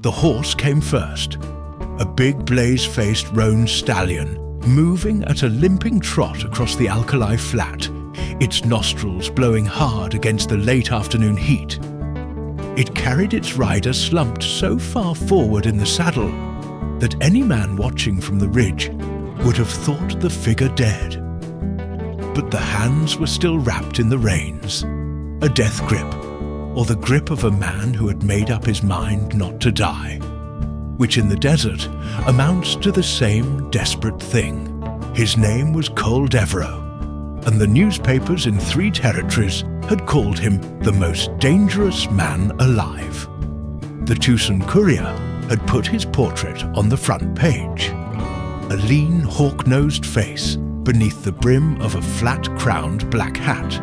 The horse came first, a big blaze-faced roan stallion moving at a limping trot across the alkali flat, its nostrils blowing hard against the late afternoon heat. It carried its rider slumped so far forward in the saddle that any man watching from the ridge would have thought the figure dead. But the hands were still wrapped in the reins, a death grip, or the grip of a man who had made up his mind not to die, which in the desert amounts to the same desperate thing. His name was Cole Devereaux, and the newspapers in 3 territories had called him the most dangerous man alive. The Tucson Courier had put his portrait on the front page, a lean, hawk-nosed face beneath the brim of a flat-crowned black hat,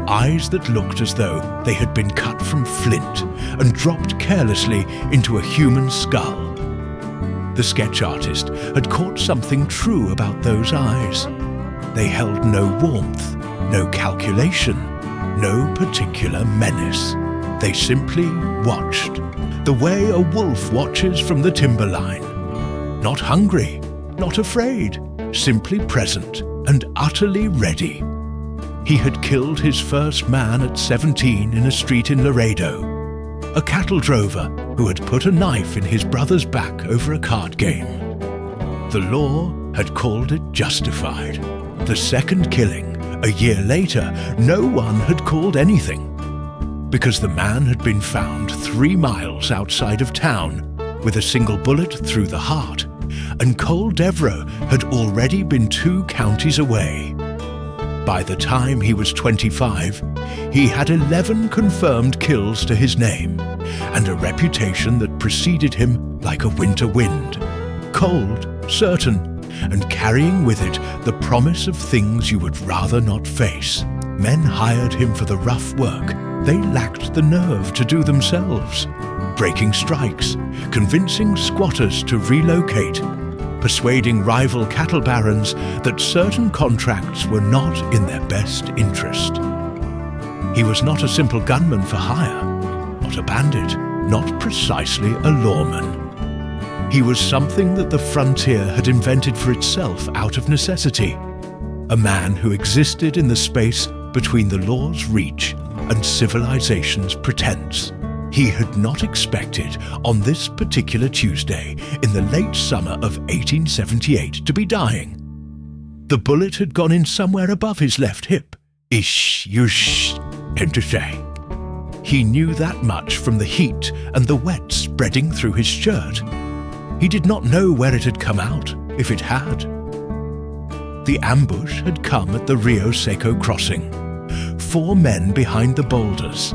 eyes that looked as though they had been cut from flint and dropped carelessly into a human skull. The sketch artist had caught something true about those eyes. They held no warmth, no calculation, no particular menace. They simply watched, the way a wolf watches from the timberline. Not hungry, not afraid, simply present and utterly ready. He had killed his first man at 17 in a street in Laredo, a cattle drover who had put a knife in his brother's back over a card game. The law had called it justified. The second killing, a year later, no one had called anything, because the man had been found 3 miles outside of town with a single bullet through the heart, and Cole Devereaux had already been 2 counties away. By the time he was 25, he had 11 confirmed kills to his name, and a reputation that preceded him like a winter wind, cold, certain, and carrying with it the promise of things you would rather not face. Men hired him for the rough work they lacked the nerve to do themselves, breaking strikes, convincing squatters to relocate, persuading rival cattle barons that certain contracts were not in their best interest. He was not a simple gunman for hire, not a bandit, not precisely a lawman. He was something that the frontier had invented for itself out of necessity, a man who existed in the space between the law's reach and civilization's pretense. He had not expected, on this particular Tuesday in the late summer of 1878, to be dying. The bullet had gone in somewhere above his left hip. Ish, yush, him to say. He knew that much from the heat and the wet spreading through his shirt. He did not know where it had come out, if it had. The ambush had come at the Rio Seco crossing. 4 men behind the boulders,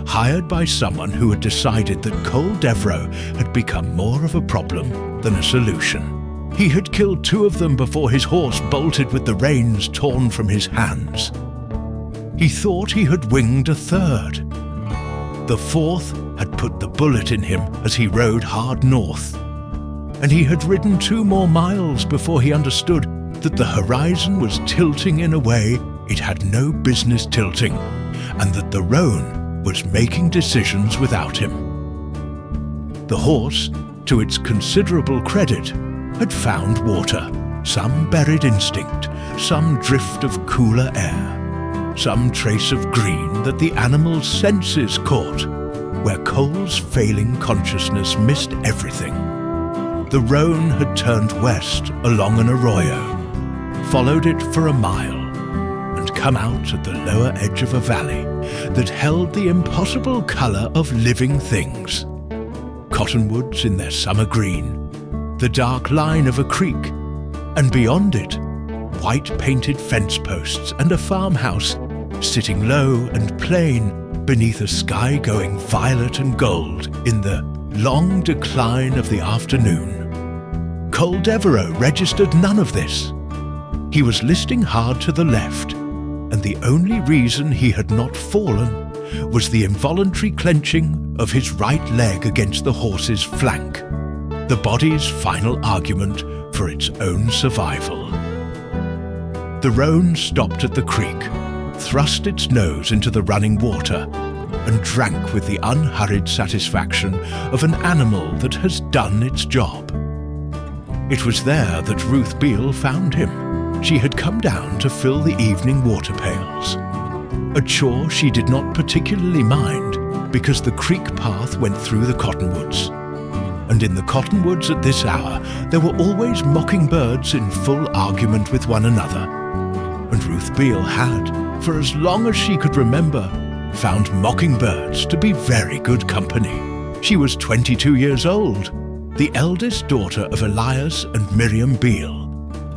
hired by someone who had decided that Cole Devereaux had become more of a problem than a solution. He had killed 2 of them before his horse bolted with the reins torn from his hands. He thought he had winged a 3rd. The 4th had put the bullet in him as he rode hard north. And he had ridden 2 more miles before he understood that the horizon was tilting in a way it had no business tilting, and that the roan was making decisions without him. The horse, to its considerable credit, had found water, some buried instinct, some drift of cooler air, some trace of green that the animal's senses caught, where Cole's failing consciousness missed everything. The roan had turned west along an arroyo, followed it for a mile, and come out at the lower edge of a valley that held the impossible colour of living things. Cottonwoods in their summer green, the dark line of a creek, and beyond it, white-painted fence posts and a farmhouse sitting low and plain beneath a sky going violet and gold in the long decline of the afternoon. Cole Devereaux registered none of this. He was listing hard to the left, and the only reason he had not fallen was the involuntary clenching of his right leg against the horse's flank, the body's final argument for its own survival. The roan stopped at the creek, thrust its nose into the running water, and drank with the unhurried satisfaction of an animal that has done its job. It was there that Ruth Beale found him. She had come down to fill the evening water pails, a chore she did not particularly mind because the creek path went through the cottonwoods. And in the cottonwoods at this hour there were always mockingbirds in full argument with one another. And Ruth Beale had, for as long as she could remember, found mockingbirds to be very good company. She was 22 years old, the eldest daughter of Elias and Miriam Beale,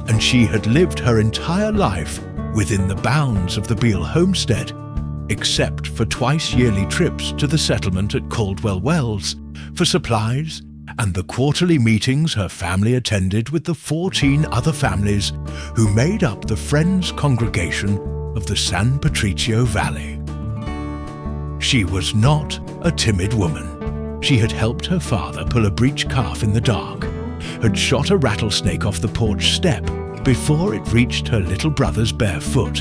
and she had lived her entire life within the bounds of the Beale homestead, except for twice-yearly trips to the settlement at Caldwell Wells for supplies and the quarterly meetings her family attended with the 14 other families who made up the Friends congregation of the San Patricio Valley. She was not a timid woman. She had helped her father pull a breech calf in the dark, had shot a rattlesnake off the porch step before it reached her little brother's bare foot,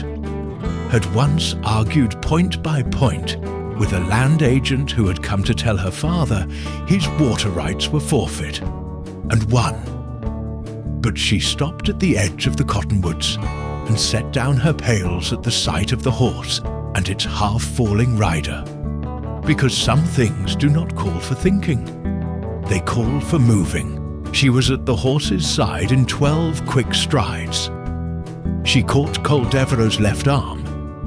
had once argued point by point with a land agent who had come to tell her father his water rights were forfeit, and won. But she stopped at the edge of the cottonwoods and set down her pails at the sight of the horse and its half-falling rider, because some things do not call for thinking. They call for moving. She was at the horse's side in 12 quick strides. She caught Col Devereux's left arm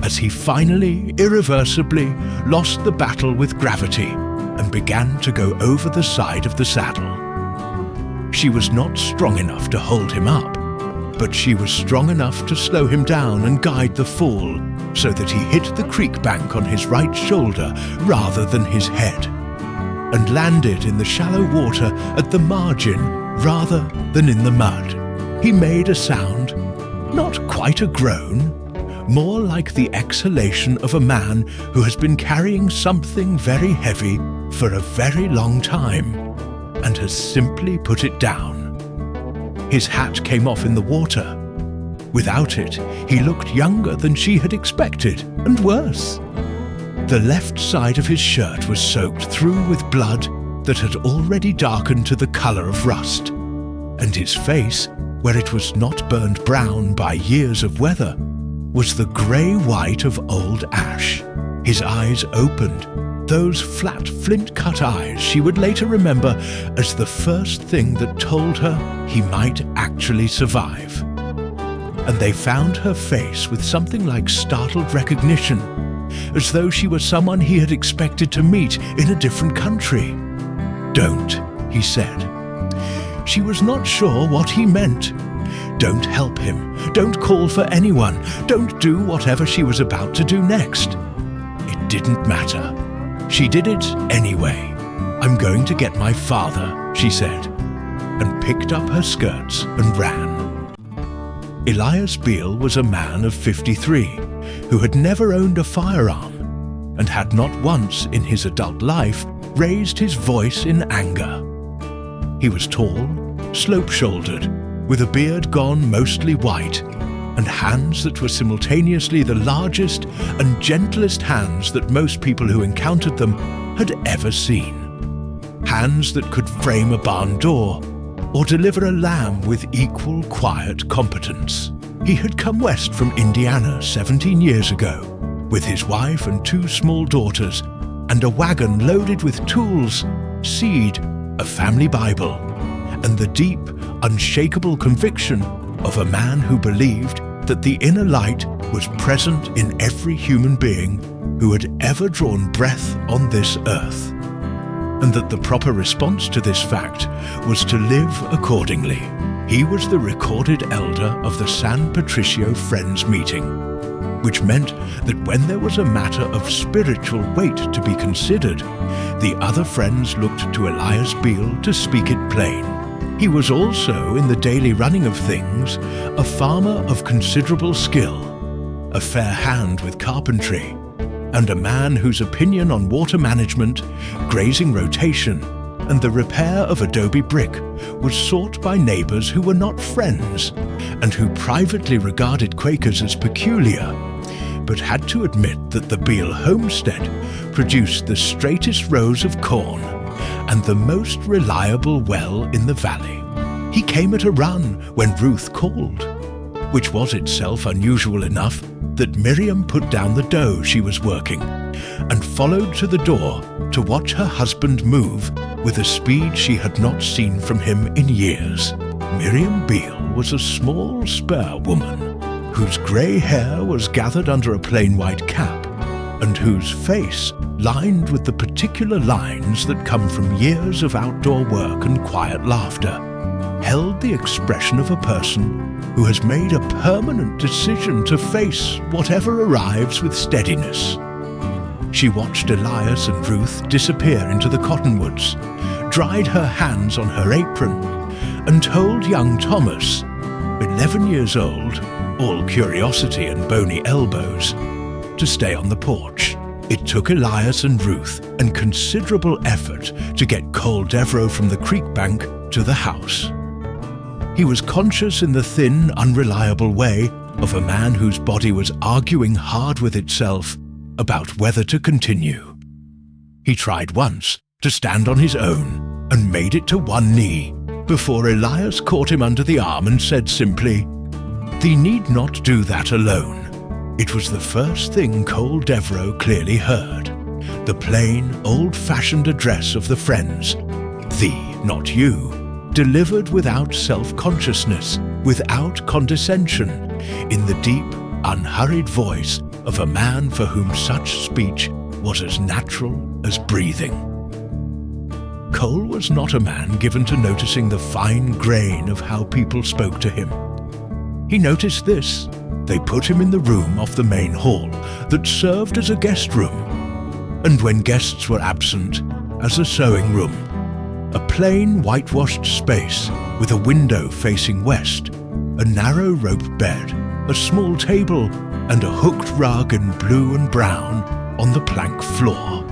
as he finally, irreversibly, lost the battle with gravity and began to go over the side of the saddle. She was not strong enough to hold him up, but she was strong enough to slow him down and guide the fall so that he hit the creek bank on his right shoulder rather than his head, and landed in the shallow water at the margin rather than in the mud. He made a sound, not quite a groan, more like the exhalation of a man who has been carrying something very heavy for a very long time and has simply put it down. His hat came off in the water. Without it, he looked younger than she had expected, and worse. The left side of his shirt was soaked through with blood that had already darkened to the colour of rust, and his face, where it was not burned brown by years of weather, was the grey-white of old ash. His eyes opened, those flat flint-cut eyes she would later remember as the first thing that told her he might actually survive. And they found her face with something like startled recognition, as though she were someone he had expected to meet in a different country. "Don't," he said. She was not sure what he meant. Don't help him. Don't call for anyone. Don't do whatever she was about to do next. It didn't matter. She did it anyway. "I'm going to get my father," she said, and picked up her skirts and ran. Elias Beale was a man of 53 who had never owned a firearm and had not once in his adult life raised his voice in anger. He was tall, slope-shouldered, with a beard gone mostly white, and hands that were simultaneously the largest and gentlest hands that most people who encountered them had ever seen. Hands that could frame a barn door or deliver a lamb with equal quiet competence. He had come west from Indiana 17 years ago, with his wife and 2 small daughters, and a wagon loaded with tools, seed, a family Bible, and the deep, unshakable conviction of a man who believed that the inner light was present in every human being who had ever drawn breath on this earth, and that the proper response to this fact was to live accordingly. He was the recorded elder of the San Patricio Friends meeting, which meant that when there was a matter of spiritual weight to be considered, the other friends looked to Elias Beale to speak it plain. He was also, in the daily running of things, a farmer of considerable skill, a fair hand with carpentry, and a man whose opinion on water management, grazing rotation, and the repair of adobe brick was sought by neighbours who were not friends, and who privately regarded Quakers as peculiar, but had to admit that the Beale homestead produced the straightest rows of corn and the most reliable well in the valley. He came at a run when Ruth called, which was itself unusual enough that Miriam put down the dough she was working and followed to the door to watch her husband move with a speed she had not seen from him in years. Miriam Beale was a small, spare woman whose grey hair was gathered under a plain white cap and whose face, lined with the particular lines that come from years of outdoor work and quiet laughter, held the expression of a person who has made a permanent decision to face whatever arrives with steadiness. She watched Elias and Ruth disappear into the cottonwoods, dried her hands on her apron, and told young Thomas, 11 years old, all curiosity and bony elbows, to stay on the porch. It took Elias and Ruth and considerable effort to get Cole Devereux from the creek bank to the house. He was conscious in the thin, unreliable way of a man whose body was arguing hard with itself about whether to continue. He tried once to stand on his own and made it to one knee before Elias caught him under the arm and said simply, "Thee need not do that alone." It was the first thing Cole Devereux clearly heard, the plain, old-fashioned address of the friends, "Thee, not you," delivered without self-consciousness, without condescension, in the deep, unhurried voice of a man for whom such speech was as natural as breathing. Cole was not a man given to noticing the fine grain of how people spoke to him. He noticed this. They put him in the room off the main hall that served as a guest room, and when guests were absent, as a sewing room. A plain whitewashed space with a window facing west, a narrow rope bed, a small table, and a hooked rug in blue and brown on the plank floor.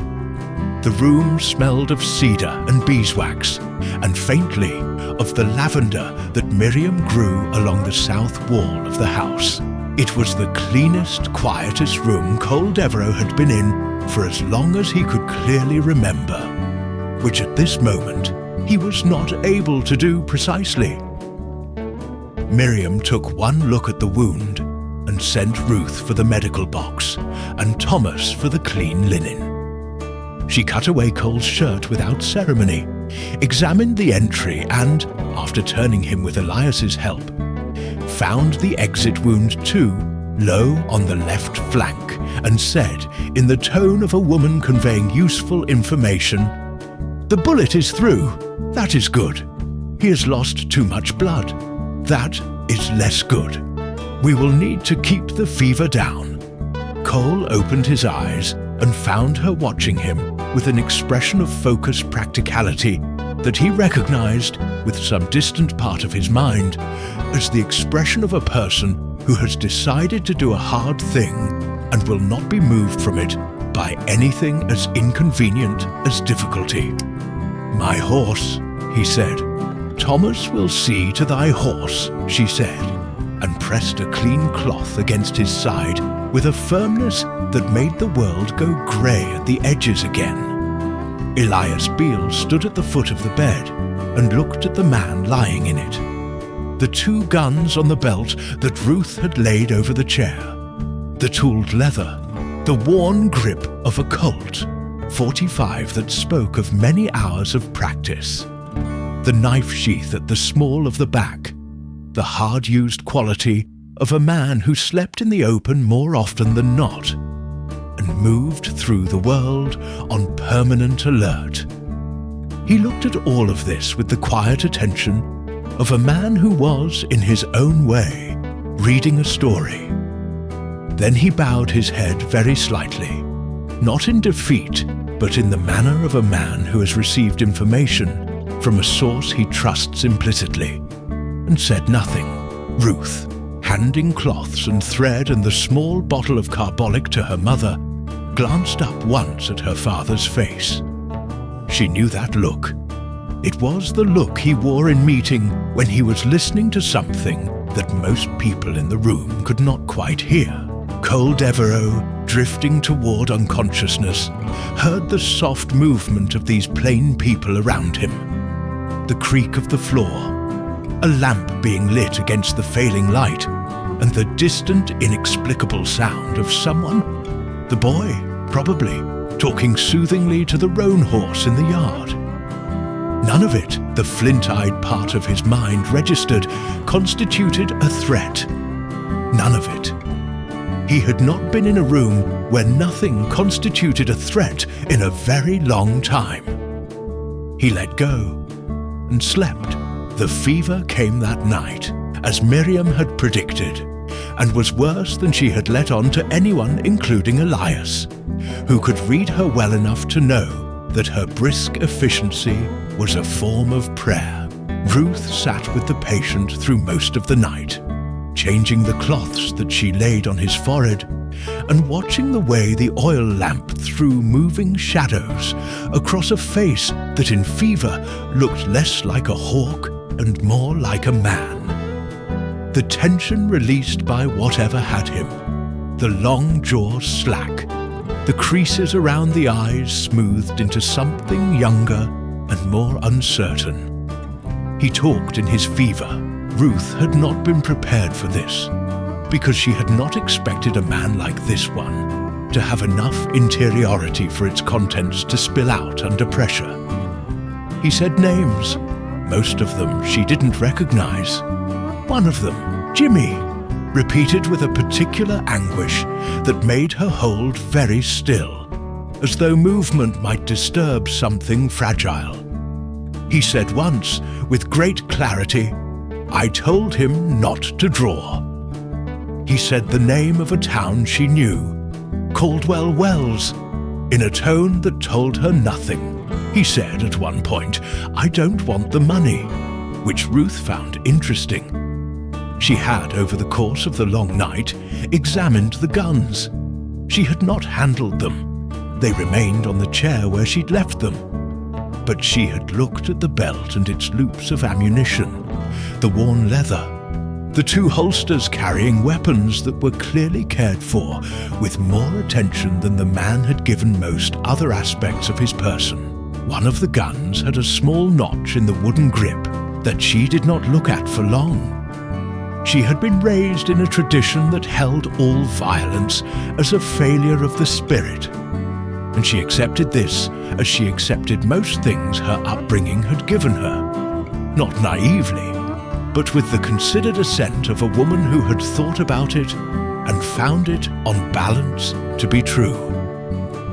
The room smelled of cedar and beeswax, and faintly of the lavender that Miriam grew along the south wall of the house. It was the cleanest, quietest room Cole Devereux had been in for as long as he could clearly remember, which at this moment he was not able to do precisely. Miriam took one look at the wound and sent Ruth for the medical box and Thomas for the clean linen. She cut away Cole's shirt without ceremony, examined the entry and, after turning him with Elias's help, found the exit wound too, low on the left flank, and said, in the tone of a woman conveying useful information, "The bullet is through. That is good. He has lost too much blood. That is less good. We will need to keep the fever down." Cole opened his eyes and found her watching him with an expression of focused practicality that he recognized with some distant part of his mind as the expression of a person who has decided to do a hard thing and will not be moved from it by anything as inconvenient as difficulty. "My horse," he said. "Thomas will see to thy horse," she said, and pressed a clean cloth against his side with a firmness that made the world go grey at the edges again. Elias Beale stood at the foot of the bed and looked at the man lying in it. The two guns on the belt that Ruth had laid over the chair, the tooled leather, the worn grip of a Colt .45 that spoke of many hours of practice, the knife sheath at the small of the back, the hard-used quality of a man who slept in the open more often than not, and moved through the world on permanent alert. He looked at all of this with the quiet attention of a man who was, in his own way, reading a story. Then he bowed his head very slightly, not in defeat, but in the manner of a man who has received information from a source he trusts implicitly, and said nothing. Ruth, handing cloths and thread and the small bottle of carbolic to her mother, glanced up once at her father's face. She knew that look. It was the look he wore in meeting when he was listening to something that most people in the room could not quite hear. Cole Devereux, drifting toward unconsciousness, heard the soft movement of these plain people around him. The creak of the floor, a lamp being lit against the failing light, and the distant, inexplicable sound of someone, the boy, probably, talking soothingly to the roan horse in the yard. None of it, the flint-eyed part of his mind registered, constituted a threat. None of it. He had not been in a room where nothing constituted a threat in a very long time. He let go and slept. The fever came that night, as Miriam had predicted, and was worse than she had let on to anyone, including Elias, who could read her well enough to know that her brisk efficiency was a form of prayer. Ruth sat with the patient through most of the night, changing the cloths that she laid on his forehead, and watching the way the oil lamp threw moving shadows across a face that in fever looked less like a hawk and more like a man. The tension released by whatever had him, the long jaws slack, the creases around the eyes smoothed into something younger and more uncertain. He talked in his fever. Ruth had not been prepared for this, because she had not expected a man like this one to have enough interiority for its contents to spill out under pressure. He said names. Most of them she didn't recognize. One of them, Jimmy, repeated with a particular anguish that made her hold very still, as though movement might disturb something fragile. He said once, with great clarity, "I told him not to draw." He said the name of a town she knew, Caldwell Wells, in a tone that told her nothing. He said at one point, "I don't want the money," which Ruth found interesting. She had, over the course of the long night, examined the guns. She had not handled them. They remained on the chair where she'd left them. But she had looked at the belt and its loops of ammunition, the worn leather, the two holsters carrying weapons that were clearly cared for with more attention than the man had given most other aspects of his person. One of the guns had a small notch in the wooden grip that she did not look at for long. She had been raised in a tradition that held all violence as a failure of the spirit, and she accepted this as she accepted most things her upbringing had given her, not naively, but with the considered assent of a woman who had thought about it and found it, on balance, to be true.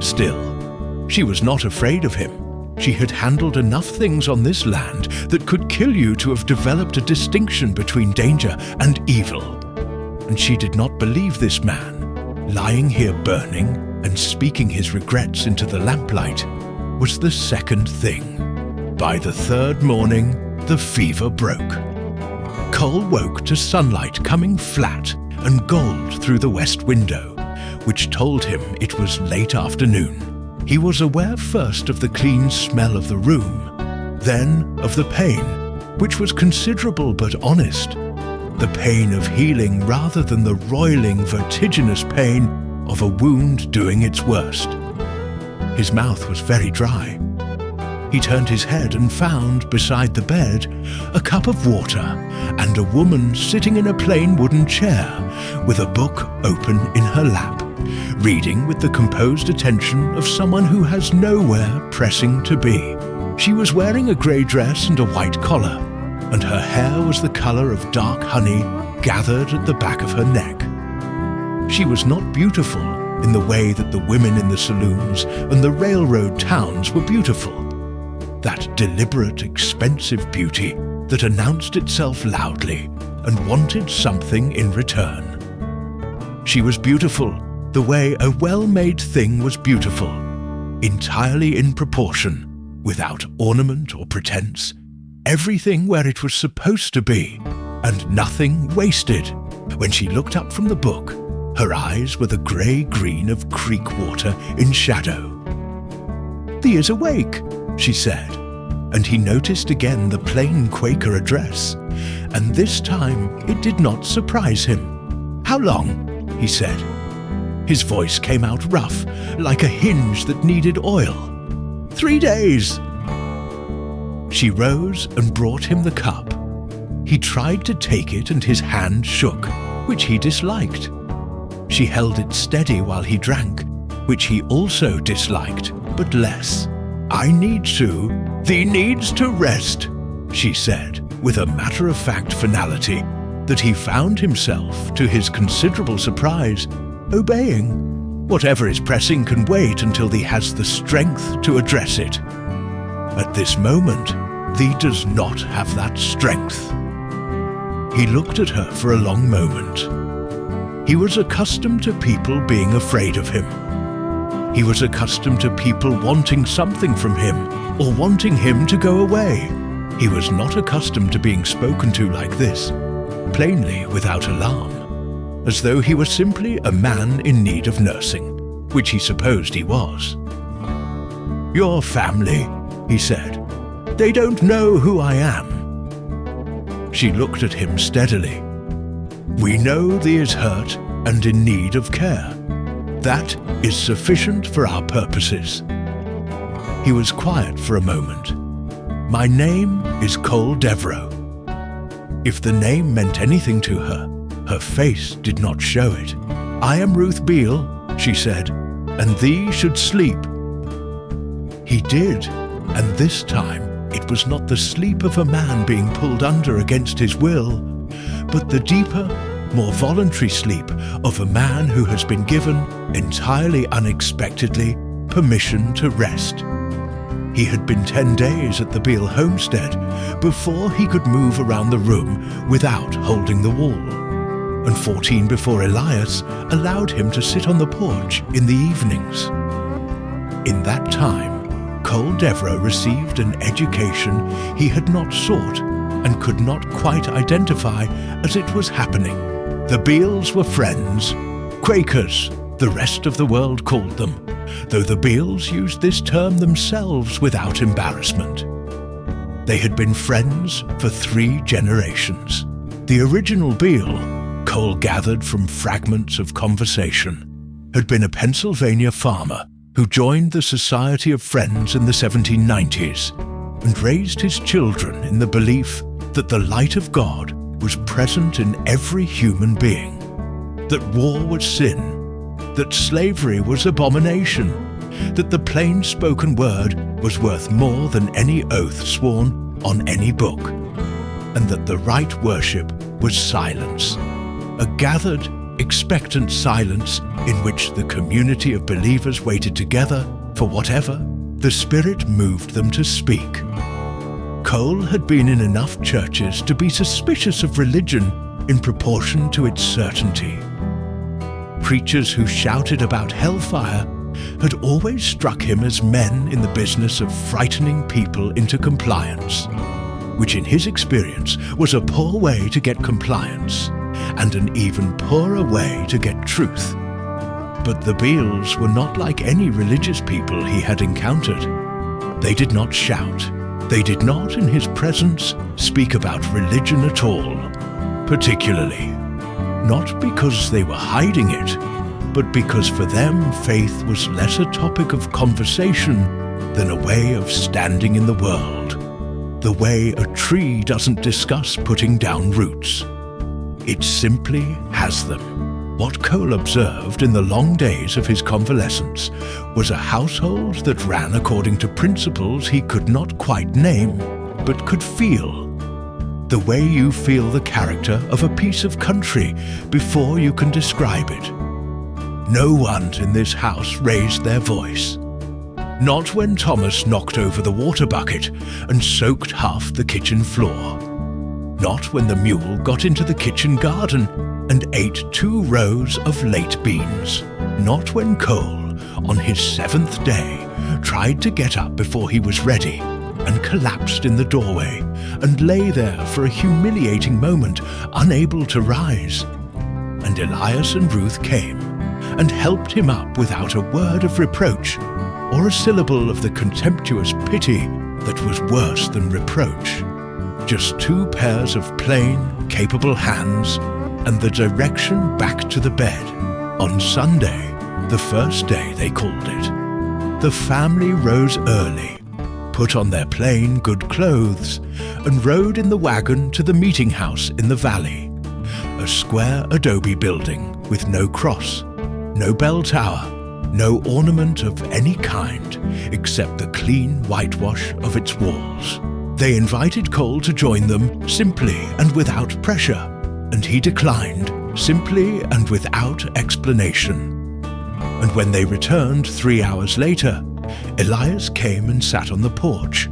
Still, she was not afraid of him. She had handled enough things on this land that could kill you to have developed a distinction between danger and evil. And she did not believe this man, lying here burning and speaking his regrets into the lamplight, was the second thing. By the third morning, the fever broke. Cole woke to sunlight coming flat and gold through the west window, which told him it was late afternoon. He was aware first of the clean smell of the room, then of the pain, which was considerable but honest, the pain of healing rather than the roiling, vertiginous pain of a wound doing its worst. His mouth was very dry. He turned his head and found, beside the bed, a cup of water and a woman sitting in a plain wooden chair with a book open in her lap, reading with the composed attention of someone who has nowhere pressing to be. She was wearing a grey dress and a white collar, and her hair was the colour of dark honey gathered at the back of her neck. She was not beautiful in the way that the women in the saloons and the railroad towns were beautiful. That deliberate, expensive beauty that announced itself loudly and wanted something in return. She was beautiful the way a well-made thing was beautiful, entirely in proportion, without ornament or pretense, everything where it was supposed to be, and nothing wasted. When she looked up from the book, her eyes were the grey-green of creek water in shadow. "Thee is awake," she said, and he noticed again the plain Quaker address, and this time it did not surprise him. "How long?" he said. His voice came out rough, like a hinge that needed oil. 3 days! She rose and brought him the cup. He tried to take it and his hand shook, which he disliked. She held it steady while he drank, which he also disliked, but less. "I need to. Thee needs to rest," she said, with a matter-of-fact finality that he found himself, to his considerable surprise, obeying. Whatever is pressing can wait until thee has the strength to address it. At this moment, thee does not have that strength. He looked at her for a long moment. He was accustomed to people being afraid of him. He was accustomed to people wanting something from him or wanting him to go away. He was not accustomed to being spoken to like this, plainly without alarm, as though he were simply a man in need of nursing, which he supposed he was. "Your family," he said. "They don't know who I am." She looked at him steadily. "We know thee is hurt and in need of care. That is sufficient for our purposes." He was quiet for a moment. "My name is Cole Devereux." If the name meant anything to her, her face did not show it. "I am Ruth Beale," she said, "and thee should sleep." He did, and this time it was not the sleep of a man being pulled under against his will, but the deeper, more voluntary sleep of a man who has been given, entirely unexpectedly, permission to rest. He had been 10 days at the Beale homestead before he could move around the room without holding the wall, and 14 before Elias allowed him to sit on the porch in the evenings. In that time, Cole Devereux received an education he had not sought and could not quite identify as it was happening. The Beales were friends, Quakers, the rest of the world called them, though the Beales used this term themselves without embarrassment. They had been friends for 3 generations. The original Beale, Cole gathered from fragments of conversation, had been a Pennsylvania farmer who joined the Society of Friends in the 1790s and raised his children in the belief that the light of God was present in every human being, that war was sin, that slavery was abomination, that the plain-spoken word was worth more than any oath sworn on any book, and that the right worship was silence, a gathered, expectant silence in which the community of believers waited together for whatever the Spirit moved them to speak. Cole had been in enough churches to be suspicious of religion in proportion to its certainty. Preachers who shouted about hellfire had always struck him as men in the business of frightening people into compliance, which in his experience was a poor way to get compliance, and an even poorer way to get truth. But the Beales were not like any religious people he had encountered. They did not shout. They did not, in his presence, speak about religion at all, particularly. Not because they were hiding it, but because for them faith was less a topic of conversation than a way of standing in the world, the way a tree doesn't discuss putting down roots. It simply has them. What Cole observed in the long days of his convalescence was a household that ran according to principles he could not quite name, but could feel. The way you feel the character of a piece of country before you can describe it. No one in this house raised their voice. Not when Thomas knocked over the water bucket and soaked half the kitchen floor. Not when the mule got into the kitchen garden and ate 2 rows of late beans. Not when Cole, on his 7th day, tried to get up before he was ready and collapsed in the doorway and lay there for a humiliating moment, unable to rise. And Elias and Ruth came and helped him up without a word of reproach or a syllable of the contemptuous pity that was worse than reproach. Just 2 pairs of plain, capable hands and the direction back to the bed. On Sunday, The first day, they called it. The family rose early, put on their plain, good clothes, and rode in the wagon to the meeting house in the valley, a square adobe building with no cross, no bell tower, no ornament of any kind except the clean whitewash of its walls. They invited Cole to join them simply and without pressure, and he declined simply and without explanation. And when they returned 3 hours later, Elias came and sat on the porch,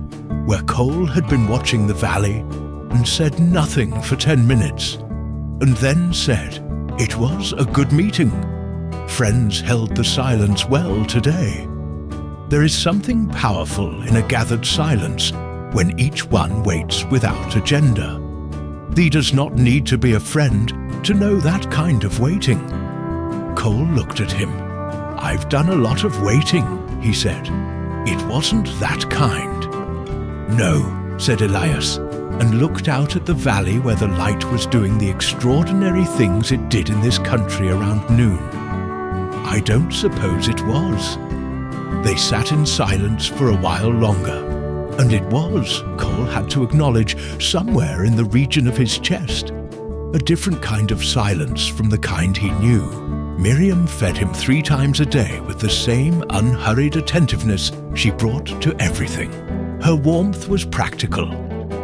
where Cole had been watching the valley, and said nothing for 10 minutes, and then said, "It was a good meeting. Friends held the silence well today." There is something powerful in a gathered silence when each one waits without agenda. Thee does not need to be a friend to know that kind of waiting. Cole looked at him. "I've done a lot of waiting," he said. "It wasn't that kind." "No," said Elias, and looked out at the valley where the light was doing the extraordinary things it did in this country around noon. "I don't suppose it was." They sat in silence for a while longer, and it was, Cole had to acknowledge, somewhere in the region of his chest. A different kind of silence from the kind he knew. Miriam fed him 3 times a day with the same unhurried attentiveness she brought to everything. Her warmth was practical.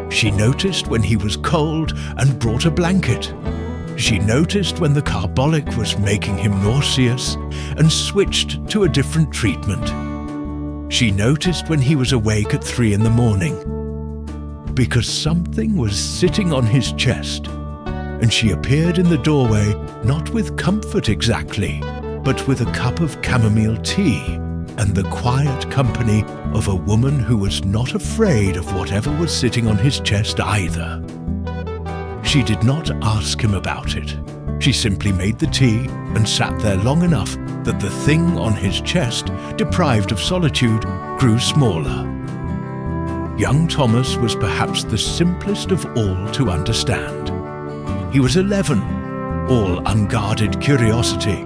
She noticed when he was cold and brought a blanket. She noticed when the carbolic was making him nauseous and switched to a different treatment. She noticed when he was awake at 3 in the morning, because something was sitting on his chest, and she appeared in the doorway not with comfort exactly, but with a cup of chamomile tea and the quiet company of a woman who was not afraid of whatever was sitting on his chest either. She did not ask him about it. She simply made the tea and sat there long enough that the thing on his chest, deprived of solitude, grew smaller. Young Thomas was perhaps the simplest of all to understand. He was 11, all unguarded curiosity,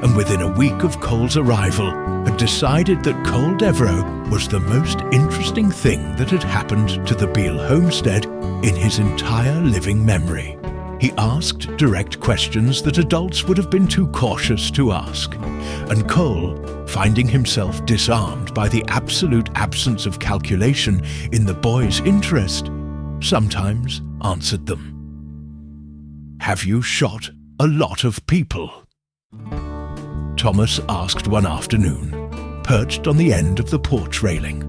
and within a week of Cole's arrival had decided that Cole Devereux was the most interesting thing that had happened to the Beale homestead in his entire living memory. He asked direct questions that adults would have been too cautious to ask, and Cole, finding himself disarmed by the absolute absence of calculation in the boy's interest, sometimes answered them. "Have you shot a lot of people?" Thomas asked one afternoon, perched on the end of the porch railing.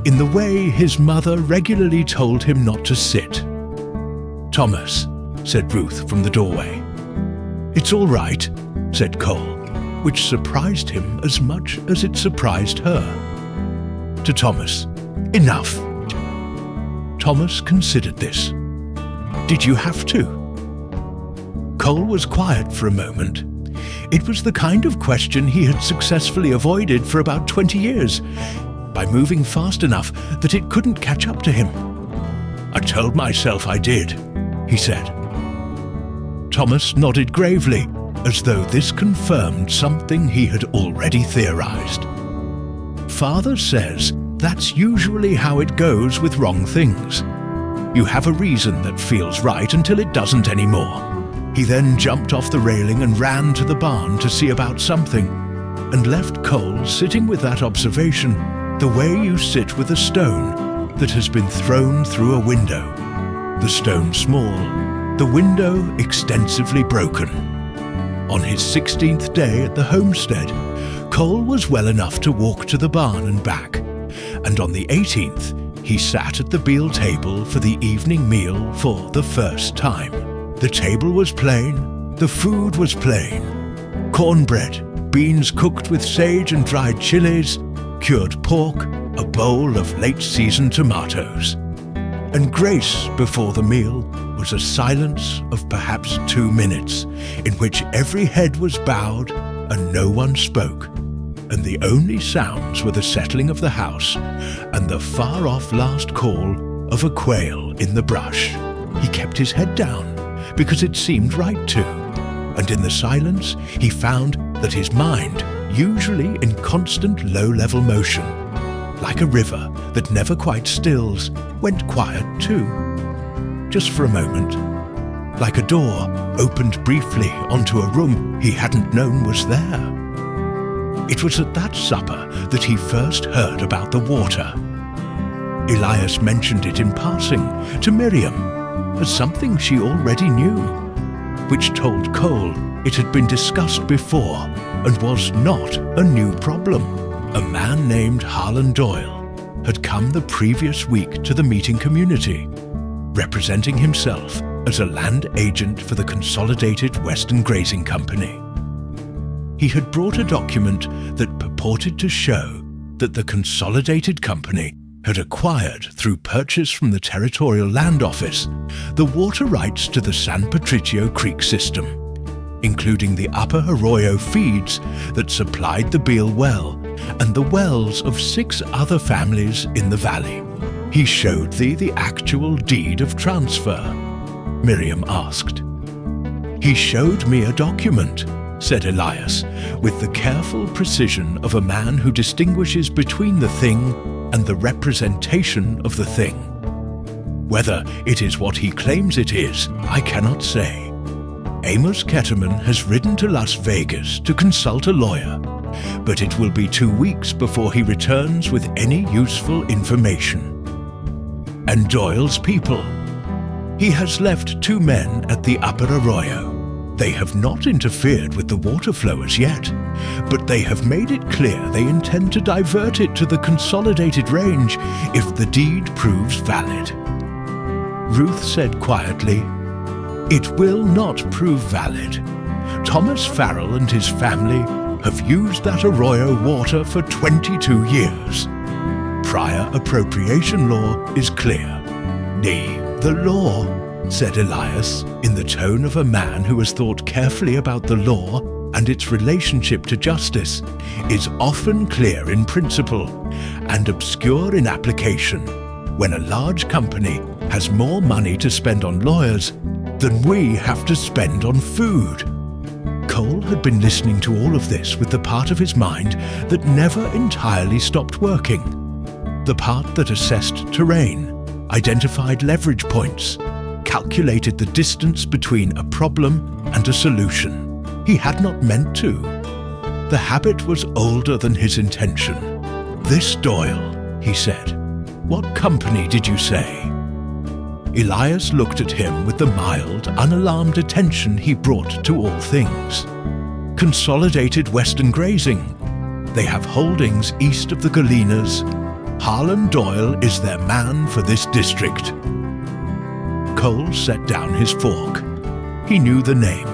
In the way his mother regularly told him not to sit. "Thomas," said Ruth from the doorway. "It's all right," said Cole, which surprised him as much as it surprised her. To Thomas, "Enough." Thomas considered this. "Did you have to?" Cole was quiet for a moment. It was the kind of question he had successfully avoided for about 20 years, by moving fast enough that it couldn't catch up to him. "I told myself I did," he said. Thomas nodded gravely, as though this confirmed something he had already theorized. "Father says that's usually how it goes with wrong things. You have a reason that feels right until it doesn't anymore." He then jumped off the railing and ran to the barn to see about something, and left Cole sitting with that observation the way you sit with a stone that has been thrown through a window. The stone small, the window extensively broken. On his 16th day at the homestead, Cole was well enough to walk to the barn and back, and on the 18th he sat at the Beale table for the evening meal for the first time. The table was plain, the food was plain. Cornbread, beans cooked with sage and dried chilies, cured pork, a bowl of late-season tomatoes. And grace before the meal was a silence of perhaps 2 minutes, in which every head was bowed and no one spoke, and the only sounds were the settling of the house and the far-off last call of a quail in the brush. He kept his head down, because it seemed right to, and in the silence he found that his mind, usually in constant low-level motion, like a river that never quite stills, went quiet too. Just for a moment. Like a door opened briefly onto a room he hadn't known was there. It was at that supper that he first heard about the water. Elias mentioned it in passing to Miriam as something she already knew, which told Cole it had been discussed before and was not a new problem. A man named Harlan Doyle had come the previous week to the meeting community, representing himself as a land agent for the Consolidated Western Grazing Company. He had brought a document that purported to show that the Consolidated Company had acquired, through purchase from the Territorial Land Office, the water rights to the San Patricio Creek system, including the Upper Arroyo feeds that supplied the Beale Well and the wells of 6 other families in the valley. "He showed thee the actual deed of transfer?" Miriam asked. "He showed me a document," said Elias, with the careful precision of a man who distinguishes between the thing and the representation of the thing. Whether it is what he claims it is, I cannot say. Amos Ketterman has ridden to Las Vegas to consult a lawyer, but it will be 2 weeks before he returns with any useful information. And Doyle's people. He has left 2 men at the Upper Arroyo. They have not interfered with the water flow as yet, but they have made it clear they intend to divert it to the Consolidated Range if the deed proves valid. Ruth said quietly, "It will not prove valid. Thomas Farrell and his family have used that arroyo water for 22 years. Prior appropriation law is clear." "Nay, the law," said Elias, in the tone of a man who has thought carefully about the law and its relationship to justice, "is often clear in principle and obscure in application when a large company has more money to spend on lawyers than we have to spend on food." Cole had been listening to all of this with the part of his mind that never entirely stopped working, the part that assessed terrain, identified leverage points, calculated the distance between a problem and a solution. He had not meant to. The habit was older than his intention. "This Doyle," he said. "What company did you say?" Elias looked at him with the mild, unalarmed attention he brought to all things. "Consolidated Western Grazing. They have holdings east of the Galenas. Harlan Doyle is their man for this district." Cole set down his fork. He knew the name.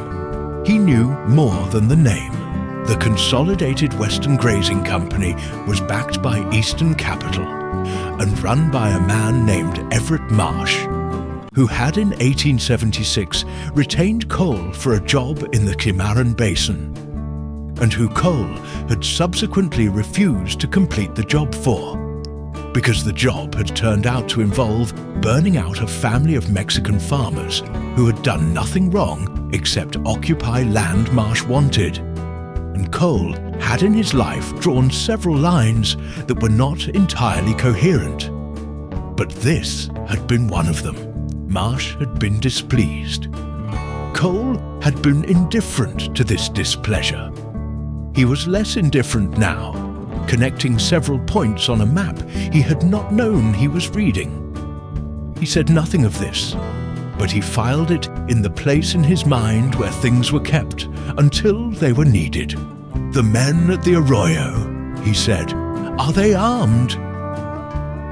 He knew more than the name. The Consolidated Western Grazing Company was backed by Eastern Capital and run by a man named Everett Marsh, who had in 1876 retained Cole for a job in the Cimarron Basin, and who Cole had subsequently refused to complete the job for, because the job had turned out to involve burning out a family of Mexican farmers who had done nothing wrong except occupy land Marsh wanted. And Cole had in his life drawn several lines that were not entirely coherent. But this had been one of them. Marsh had been displeased. Cole had been indifferent to this displeasure. He was less indifferent now, connecting several points on a map he had not known he was reading. He said nothing of this, but he filed it in the place in his mind where things were kept until they were needed. "The men at the arroyo," he said. "Are they armed?"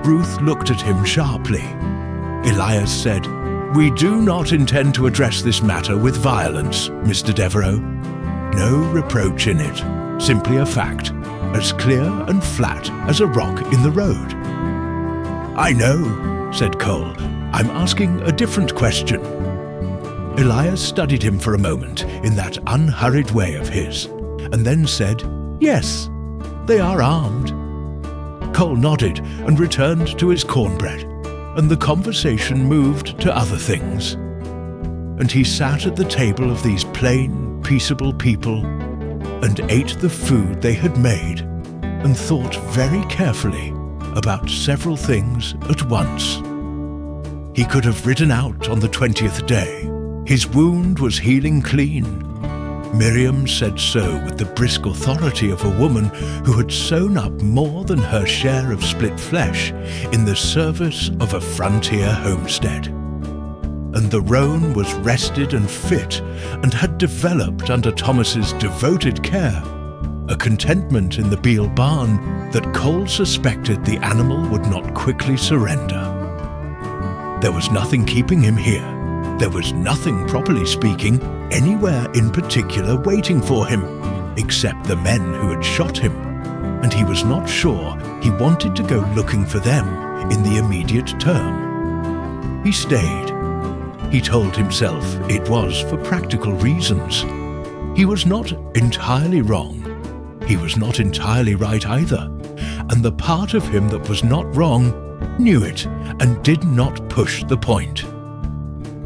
Ruth looked at him sharply. Elias said, "We do not intend to address this matter with violence, Mr. Devereaux. No reproach in it, simply a fact, as clear and flat as a rock in the road." "I know," said Cole. "I'm asking a different question." Elias studied him for a moment in that unhurried way of his, and then said, "Yes, they are armed." Cole nodded and returned to his cornbread, and the conversation moved to other things. And he sat at the table of these plain, peaceable people and ate the food they had made, and thought very carefully about several things at once. He could have ridden out on the 20th day. His wound was healing clean. Miriam said so with the brisk authority of a woman who had sewn up more than her share of split flesh in the service of a frontier homestead. And the roan was rested and fit, and had developed under Thomas's devoted care a contentment in the Beale barn that Cole suspected the animal would not quickly surrender. There was nothing keeping him here. There was nothing, properly speaking, anywhere in particular waiting for him, except the men who had shot him, and he was not sure he wanted to go looking for them in the immediate term. He stayed. He told himself it was for practical reasons. He was not entirely wrong. He was not entirely right either, and the part of him that was not wrong knew it and did not push the point.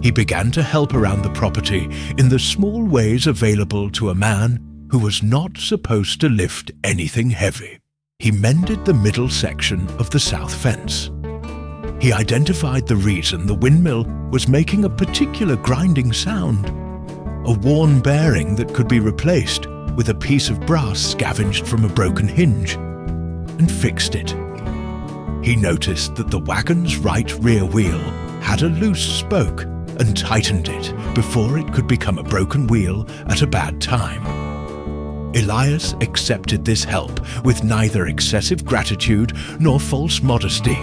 He began to help around the property in the small ways available to a man who was not supposed to lift anything heavy. He mended the middle section of the south fence. He identified the reason the windmill was making a particular grinding sound, a worn bearing that could be replaced with a piece of brass scavenged from a broken hinge, and fixed it. He noticed that the wagon's right rear wheel had a loose spoke and tightened it before it could become a broken wheel at a bad time. Elias accepted this help with neither excessive gratitude nor false modesty,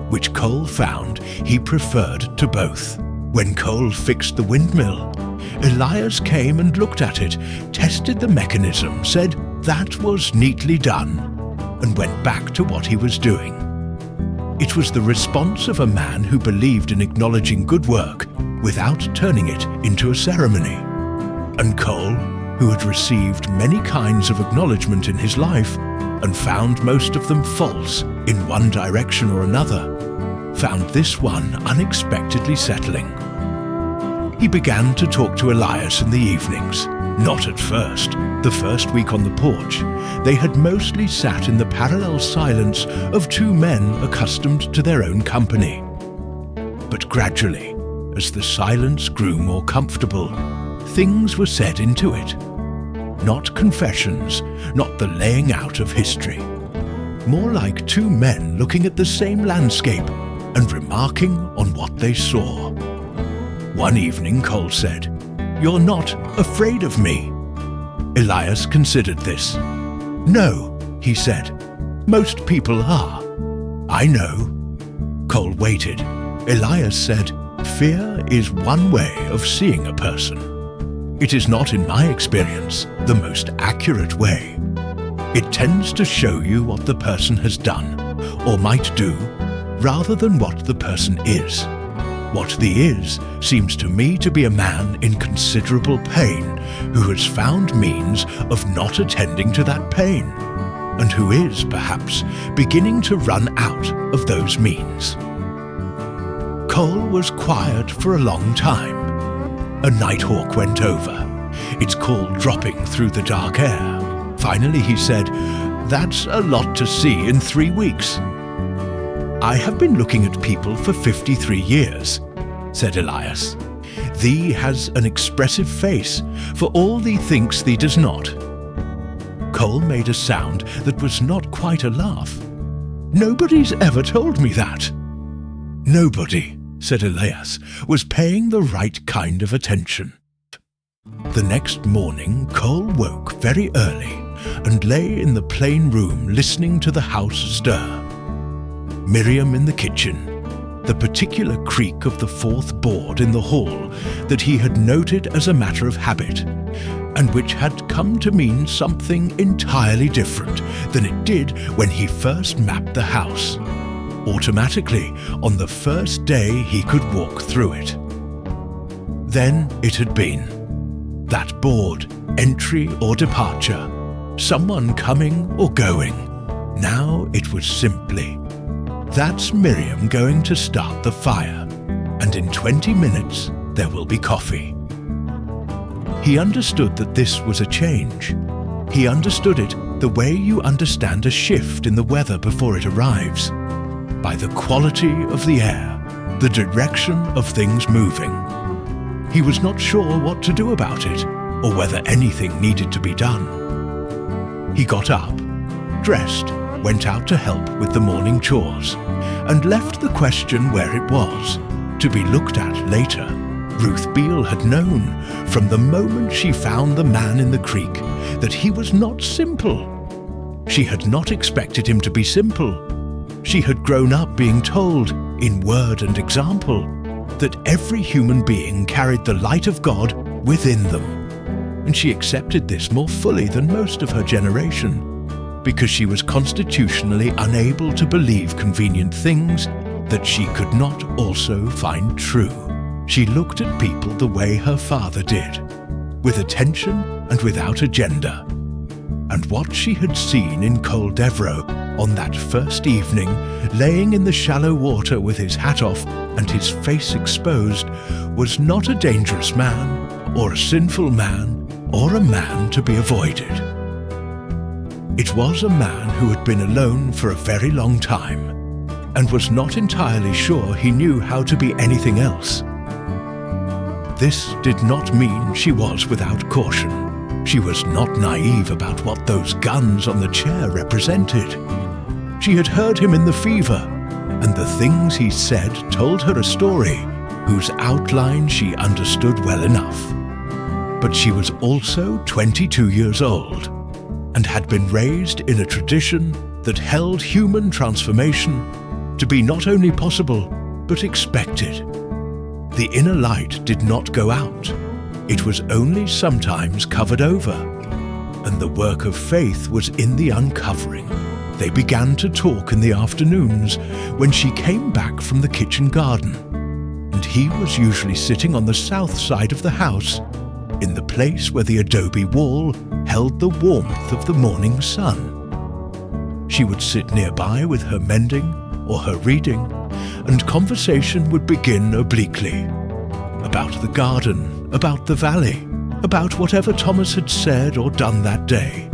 which Cole found he preferred to both. When Cole fixed the windmill, Elias came and looked at it, tested the mechanism, said that was neatly done, and went back to what he was doing. It was the response of a man who believed in acknowledging good work without turning it into a ceremony. And Cole, who had received many kinds of acknowledgement in his life and found most of them false in one direction or another, found this one unexpectedly settling. He began to talk to Elias in the evenings. Not at first. The first week on the porch, they had mostly sat in the parallel silence of two men accustomed to their own company. But gradually, as the silence grew more comfortable, things were said into it. Not confessions, not the laying out of history. More like two men looking at the same landscape and remarking on what they saw. One evening, Cole said, "You're not afraid of me?" Elias considered this. "No," he said. "Most people are." "I know." Cole waited. Elias said, "Fear is one way of seeing a person. It is not, in my experience, the most accurate way. It tends to show you what the person has done, or might do, rather than what the person is. What the is seems to me to be a man in considerable pain who has found means of not attending to that pain, and who is, perhaps, beginning to run out of those means." Cole was quiet for a long time. A nighthawk went over, its call dropping through the dark air. Finally he said, "That's a lot to see in 3 weeks." "I have been looking at people for 53 years, said Elias. "Thee has an expressive face, for all thee thinks thee does not." Cole made a sound that was not quite a laugh. "Nobody's ever told me that." Nobody, said Elias, was paying the right kind of attention. The next morning, Cole woke very early and lay in the plain room listening to the house stir. Miriam in the kitchen, the particular creak of the fourth board in the hall that he had noted as a matter of habit, and which had come to mean something entirely different than it did when he first mapped the house, automatically on the first day he could walk through it. Then it had been. That board, entry or departure, someone coming or going. Now it was simply, "That's Miriam going to start the fire, and in 20 minutes there will be coffee." He understood that this was a change. He understood it the way you understand a shift in the weather before it arrives, by the quality of the air, the direction of things moving. He was not sure what to do about it, or whether anything needed to be done. He got up, dressed, went out to help with the morning chores, and left the question where it was, to be looked at later. Ruth Beale had known, from the moment she found the man in the creek, that he was not simple. She had not expected him to be simple. She had grown up being told, in word and example, that every human being carried the light of God within them. And she accepted this more fully than most of her generation, because she was constitutionally unable to believe convenient things that she could not also find true. She looked at people the way her father did, with attention and without agenda. And what she had seen in Col Devereux on that first evening, laying in the shallow water with his hat off and his face exposed, was not a dangerous man, or a sinful man, or a man to be avoided. It was a man who had been alone for a very long time, and was not entirely sure he knew how to be anything else. This did not mean she was without caution. She was not naive about what those guns on the chair represented. She had heard him in the fever, and the things he said told her a story whose outline she understood well enough. But she was also 22 years old, and had been raised in a tradition that held human transformation to be not only possible, but expected. The inner light did not go out. It was only sometimes covered over, and the work of faith was in the uncovering. They began to talk in the afternoons when she came back from the kitchen garden, and he was usually sitting on the south side of the house, in the place where the adobe wall held the warmth of the morning sun. She would sit nearby with her mending or her reading, and conversation would begin obliquely, about the garden, about the valley, about whatever Thomas had said or done that day.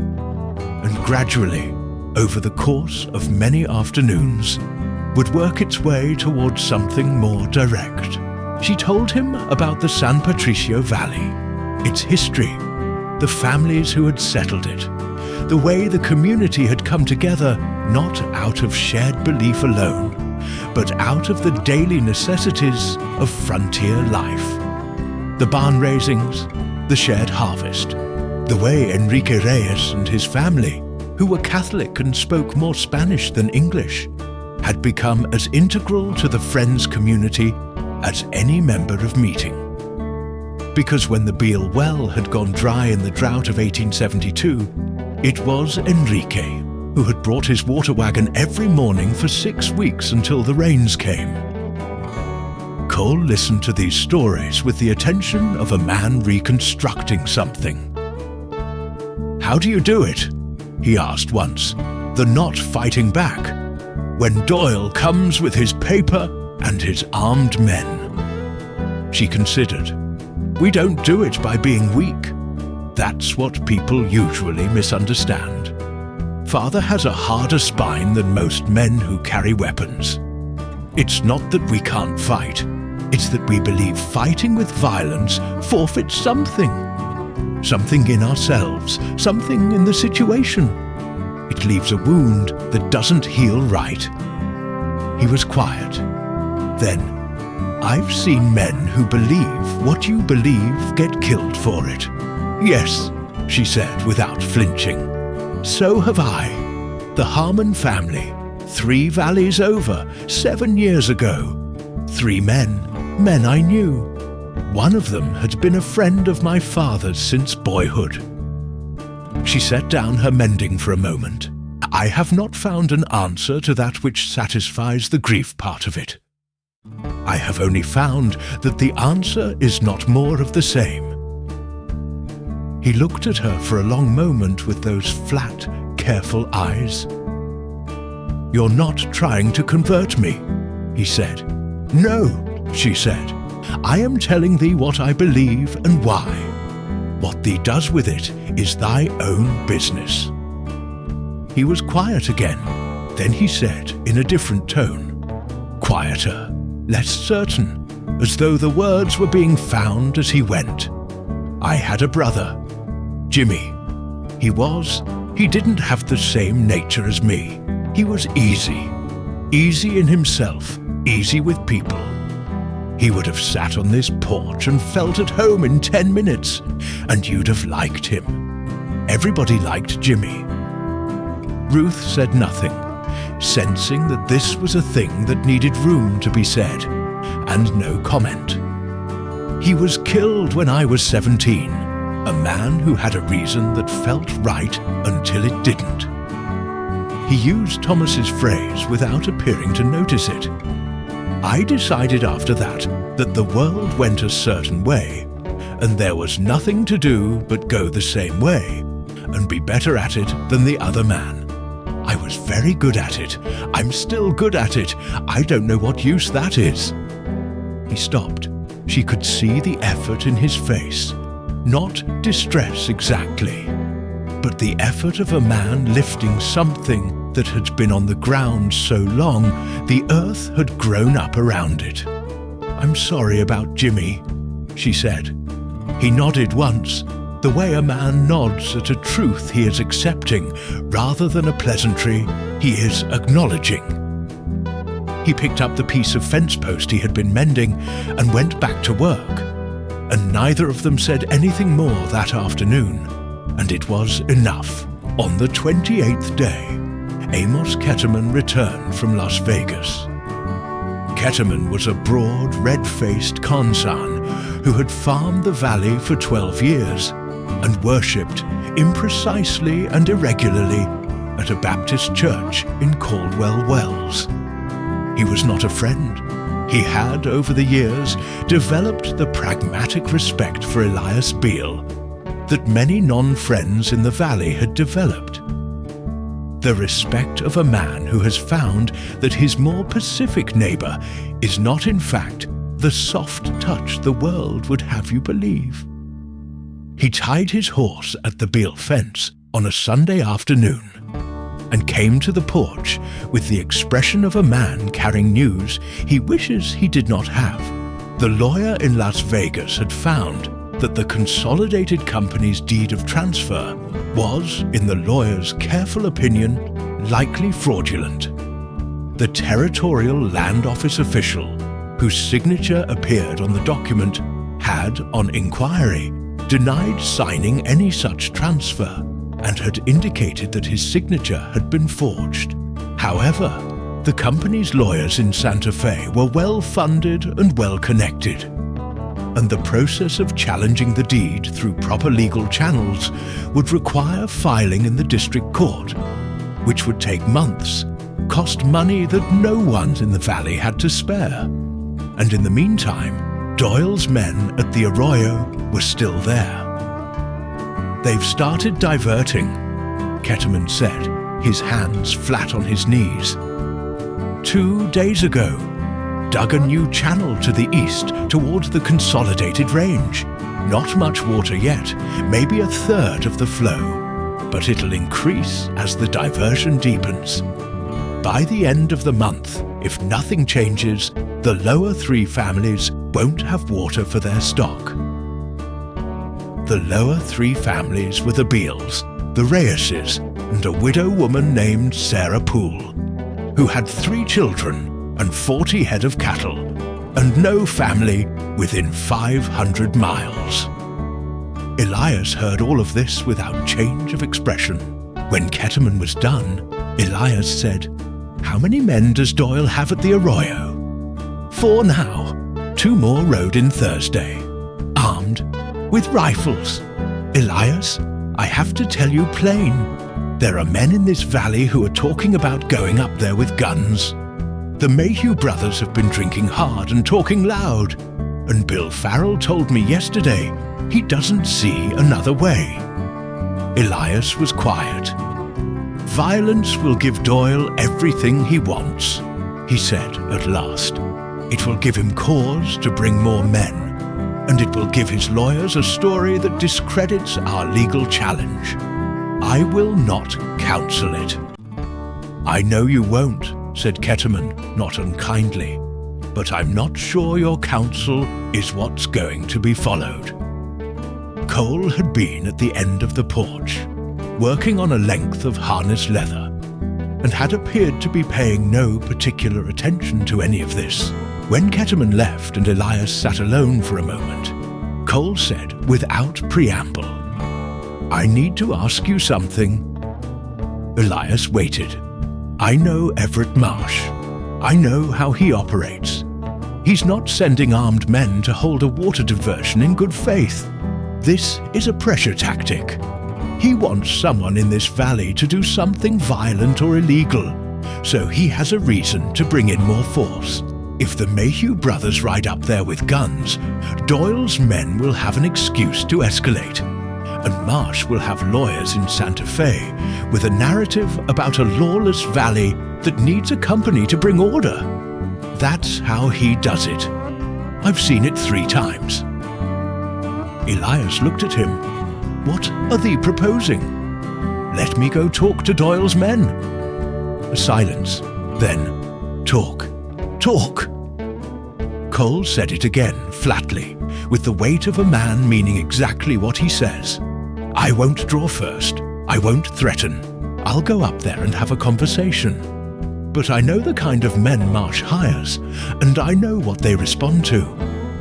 And gradually, over the course of many afternoons, would work its way towards something more direct. She told him about the San Patricio Valley, its history, the families who had settled it, the way the community had come together not out of shared belief alone, but out of the daily necessities of frontier life. The barn raisings, the shared harvest, the way Enrique Reyes and his family, who were Catholic and spoke more Spanish than English, had become as integral to the Friends community as any member of meeting. Because when the Beale well had gone dry in the drought of 1872, it was Enrique who had brought his water wagon every morning for 6 weeks until the rains came. Cole listened to these stories with the attention of a man reconstructing something. "How do you do it?" he asked once, "the not fighting back, when Doyle comes with his paper and his armed men?" She considered. "We don't do it by being weak. That's what people usually misunderstand. Father has a harder spine than most men who carry weapons. It's not that we can't fight. It's that we believe fighting with violence forfeits something. Something in ourselves, something in the situation. It leaves a wound that doesn't heal right." He was quiet. Then, "I've seen men who believe what you believe get killed for it." "Yes," she said without flinching. "So have I. The Harmon family, 3 valleys over, 7 years ago. 3 men I knew. One of them had been a friend of my father's since boyhood." She set down her mending for a moment. "I have not found an answer to that which satisfies the grief part of it. I have only found that the answer is not more of the same." He looked at her for a long moment with those flat, careful eyes. "You're not trying to convert me," he said. "No," she said. "I am telling thee what I believe and why. What thee does with it is thy own business." He was quiet again. Then he said in a different tone, quieter, less certain, as though the words were being found as he went. "I had a brother, Jimmy. He didn't have the same nature as me. He was easy. Easy in himself, easy with people. He would have sat on this porch and felt at home in 10 minutes, and you'd have liked him. Everybody liked Jimmy." Ruth said nothing, sensing that this was a thing that needed room to be said, and no comment. "He was killed when I was 17, a man who had a reason that felt right until it didn't." He used Thomas's phrase without appearing to notice it. "I decided after that the world went a certain way, and there was nothing to do but go the same way, and be better at it than the other man. I was very good at it. I'm still good at it. I don't know what use that is." He stopped. She could see the effort in his face. Not distress exactly, but the effort of a man lifting something that had been on the ground so long the earth had grown up around it. "I'm sorry about Jimmy," she said. He nodded once, the way a man nods at a truth he is accepting rather than a pleasantry he is acknowledging. He picked up the piece of fence post he had been mending and went back to work, and neither of them said anything more that afternoon, and it was enough. On the 28th day, Amos Ketterman returned from Las Vegas. Ketterman was a broad, red-faced Konsan who had farmed the valley for 12 years and worshipped imprecisely and irregularly at a Baptist church in Caldwell Wells. He was not a friend. He had, over the years, developed the pragmatic respect for Elias Beale that many non-friends in the valley had developed. The respect of a man who has found that his more pacific neighbor is not in fact the soft touch the world would have you believe. He tied his horse at the Beale fence on a Sunday afternoon and came to the porch with the expression of a man carrying news he wishes he did not have. The lawyer in Las Vegas had found that the consolidated company's deed of transfer was, in the lawyer's careful opinion, likely fraudulent. The territorial land office official, whose signature appeared on the document, had, on inquiry, denied signing any such transfer and had indicated that his signature had been forged. However, the company's lawyers in Santa Fe were well-funded and well-connected, and the process of challenging the deed through proper legal channels would require filing in the district court, which would take months, cost money that no one in the valley had to spare. And in the meantime, Doyle's men at the Arroyo were still there. "They've started diverting," Ketterman said, his hands flat on his knees. 2 days ago, dug a new channel to the east towards the Consolidated Range. Not much water yet, maybe a third of the flow, but it'll increase as the diversion deepens. By the end of the month, if nothing changes, the lower 3 families won't have water for their stock. The lower 3 families were the Beals, the Reyeses, and a widow woman named Sarah Poole, who had 3 children and 40 head of cattle, and no family within 500 miles. Elias heard all of this without change of expression. When Ketterman was done, Elias said, "How many men does Doyle have at the Arroyo?" "4 now. 2 more rode in Thursday, armed with rifles. Elias, I have to tell you plain, there are men in this valley who are talking about going up there with guns. The Mayhew brothers have been drinking hard and talking loud, and Bill Farrell told me yesterday he doesn't see another way." Elias was quiet. "Violence will give Doyle everything he wants," he said at last. "It will give him cause to bring more men. and it will give his lawyers a story that discredits our legal challenge. I will not counsel it." "I know you won't," said Ketterman, not unkindly, "but I'm not sure your counsel is what's going to be followed." Cole had been at the end of the porch, working on a length of harness leather, and had appeared to be paying no particular attention to any of this. When Ketterman left and Elias sat alone for a moment, Cole said without preamble, "I need to ask you something." Elias waited. "I know Everett Marsh. I know how he operates. He's not sending armed men to hold a water diversion in good faith. This is a pressure tactic. He wants someone in this valley to do something violent or illegal, so he has a reason to bring in more force. If the Mayhew brothers ride up there with guns, Doyle's men will have an excuse to escalate, and Marsh will have lawyers in Santa Fe with a narrative about a lawless valley that needs a company to bring order. That's how he does it. I've seen it 3 times. Elias looked at him. "What are they proposing?" "Let me go talk to Doyle's men." A silence. Then, "Talk. Talk." Cole said it again, flatly, with the weight of a man meaning exactly what he says. "I won't draw first. I won't threaten. I'll go up there and have a conversation. But I know the kind of men Marsh hires, and I know what they respond to,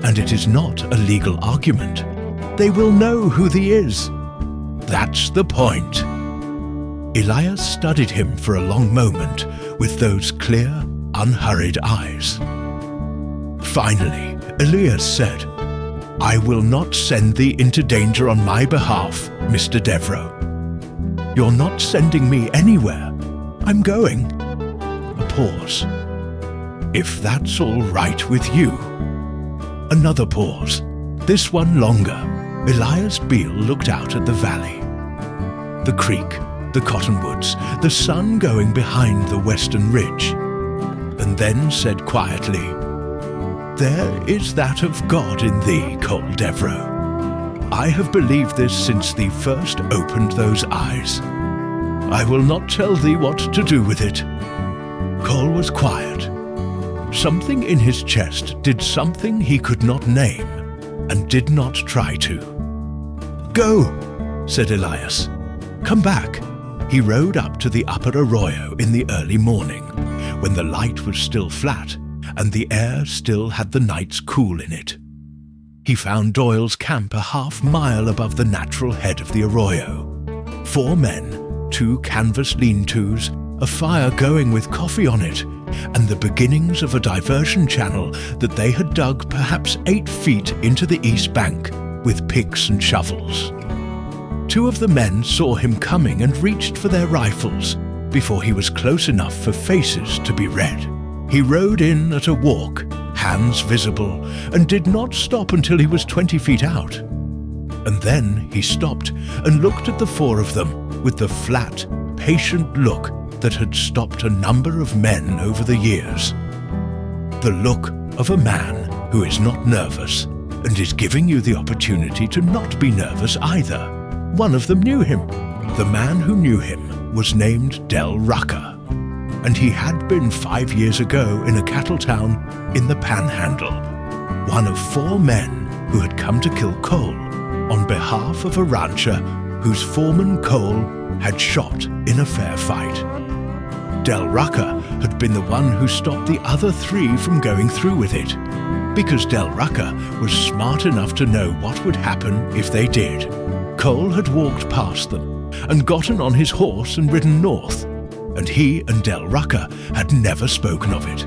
and it is not a legal argument. They will know who he is. That's the point." Elias studied him for a long moment with those clear, unhurried eyes. Finally, Elias said, "I will not send thee into danger on my behalf, Mr. Devereaux. You're not sending me anywhere. I'm going." A pause. "If that's all right with you." Another pause, this one longer. Elias Beale looked out at the valley. The creek, the cottonwoods, the sun going behind the western ridge, and then said quietly, "There is that of God in thee, Cole Devereaux. I have believed this since thee first opened those eyes. I will not tell thee what to do with it." Cole was quiet. Something in his chest did something he could not name, and did not try to. "Go," said Elias. "Come back." He rode up to the upper arroyo in the early morning, when the light was still flat, and the air still had the night's cool in it. He found Doyle's camp a half-mile above the natural head of the arroyo. 4 men, 2 canvas lean-tos, a fire going with coffee on it, and the beginnings of a diversion channel that they had dug perhaps 8 feet into the east bank with picks and shovels. 2 of the men saw him coming and reached for their rifles before he was close enough for faces to be read. He rode in at a walk, hands visible, and did not stop until he was 20 feet out. And then he stopped and looked at the 4 of them with the flat, patient look that had stopped a number of men over the years. The look of a man who is not nervous and is giving you the opportunity to not be nervous either. One of them knew him. The man who knew him was named Del Rucker, and he had been 5 years ago in a cattle town in the Panhandle, one of 4 men who had come to kill Cole on behalf of a rancher whose foreman Cole had shot in a fair fight. Del Rucker had been the one who stopped the other 3 from going through with it, because Del Rucker was smart enough to know what would happen if they did. Cole had walked past them and gotten on his horse and ridden north, and he and Del Rucker had never spoken of it.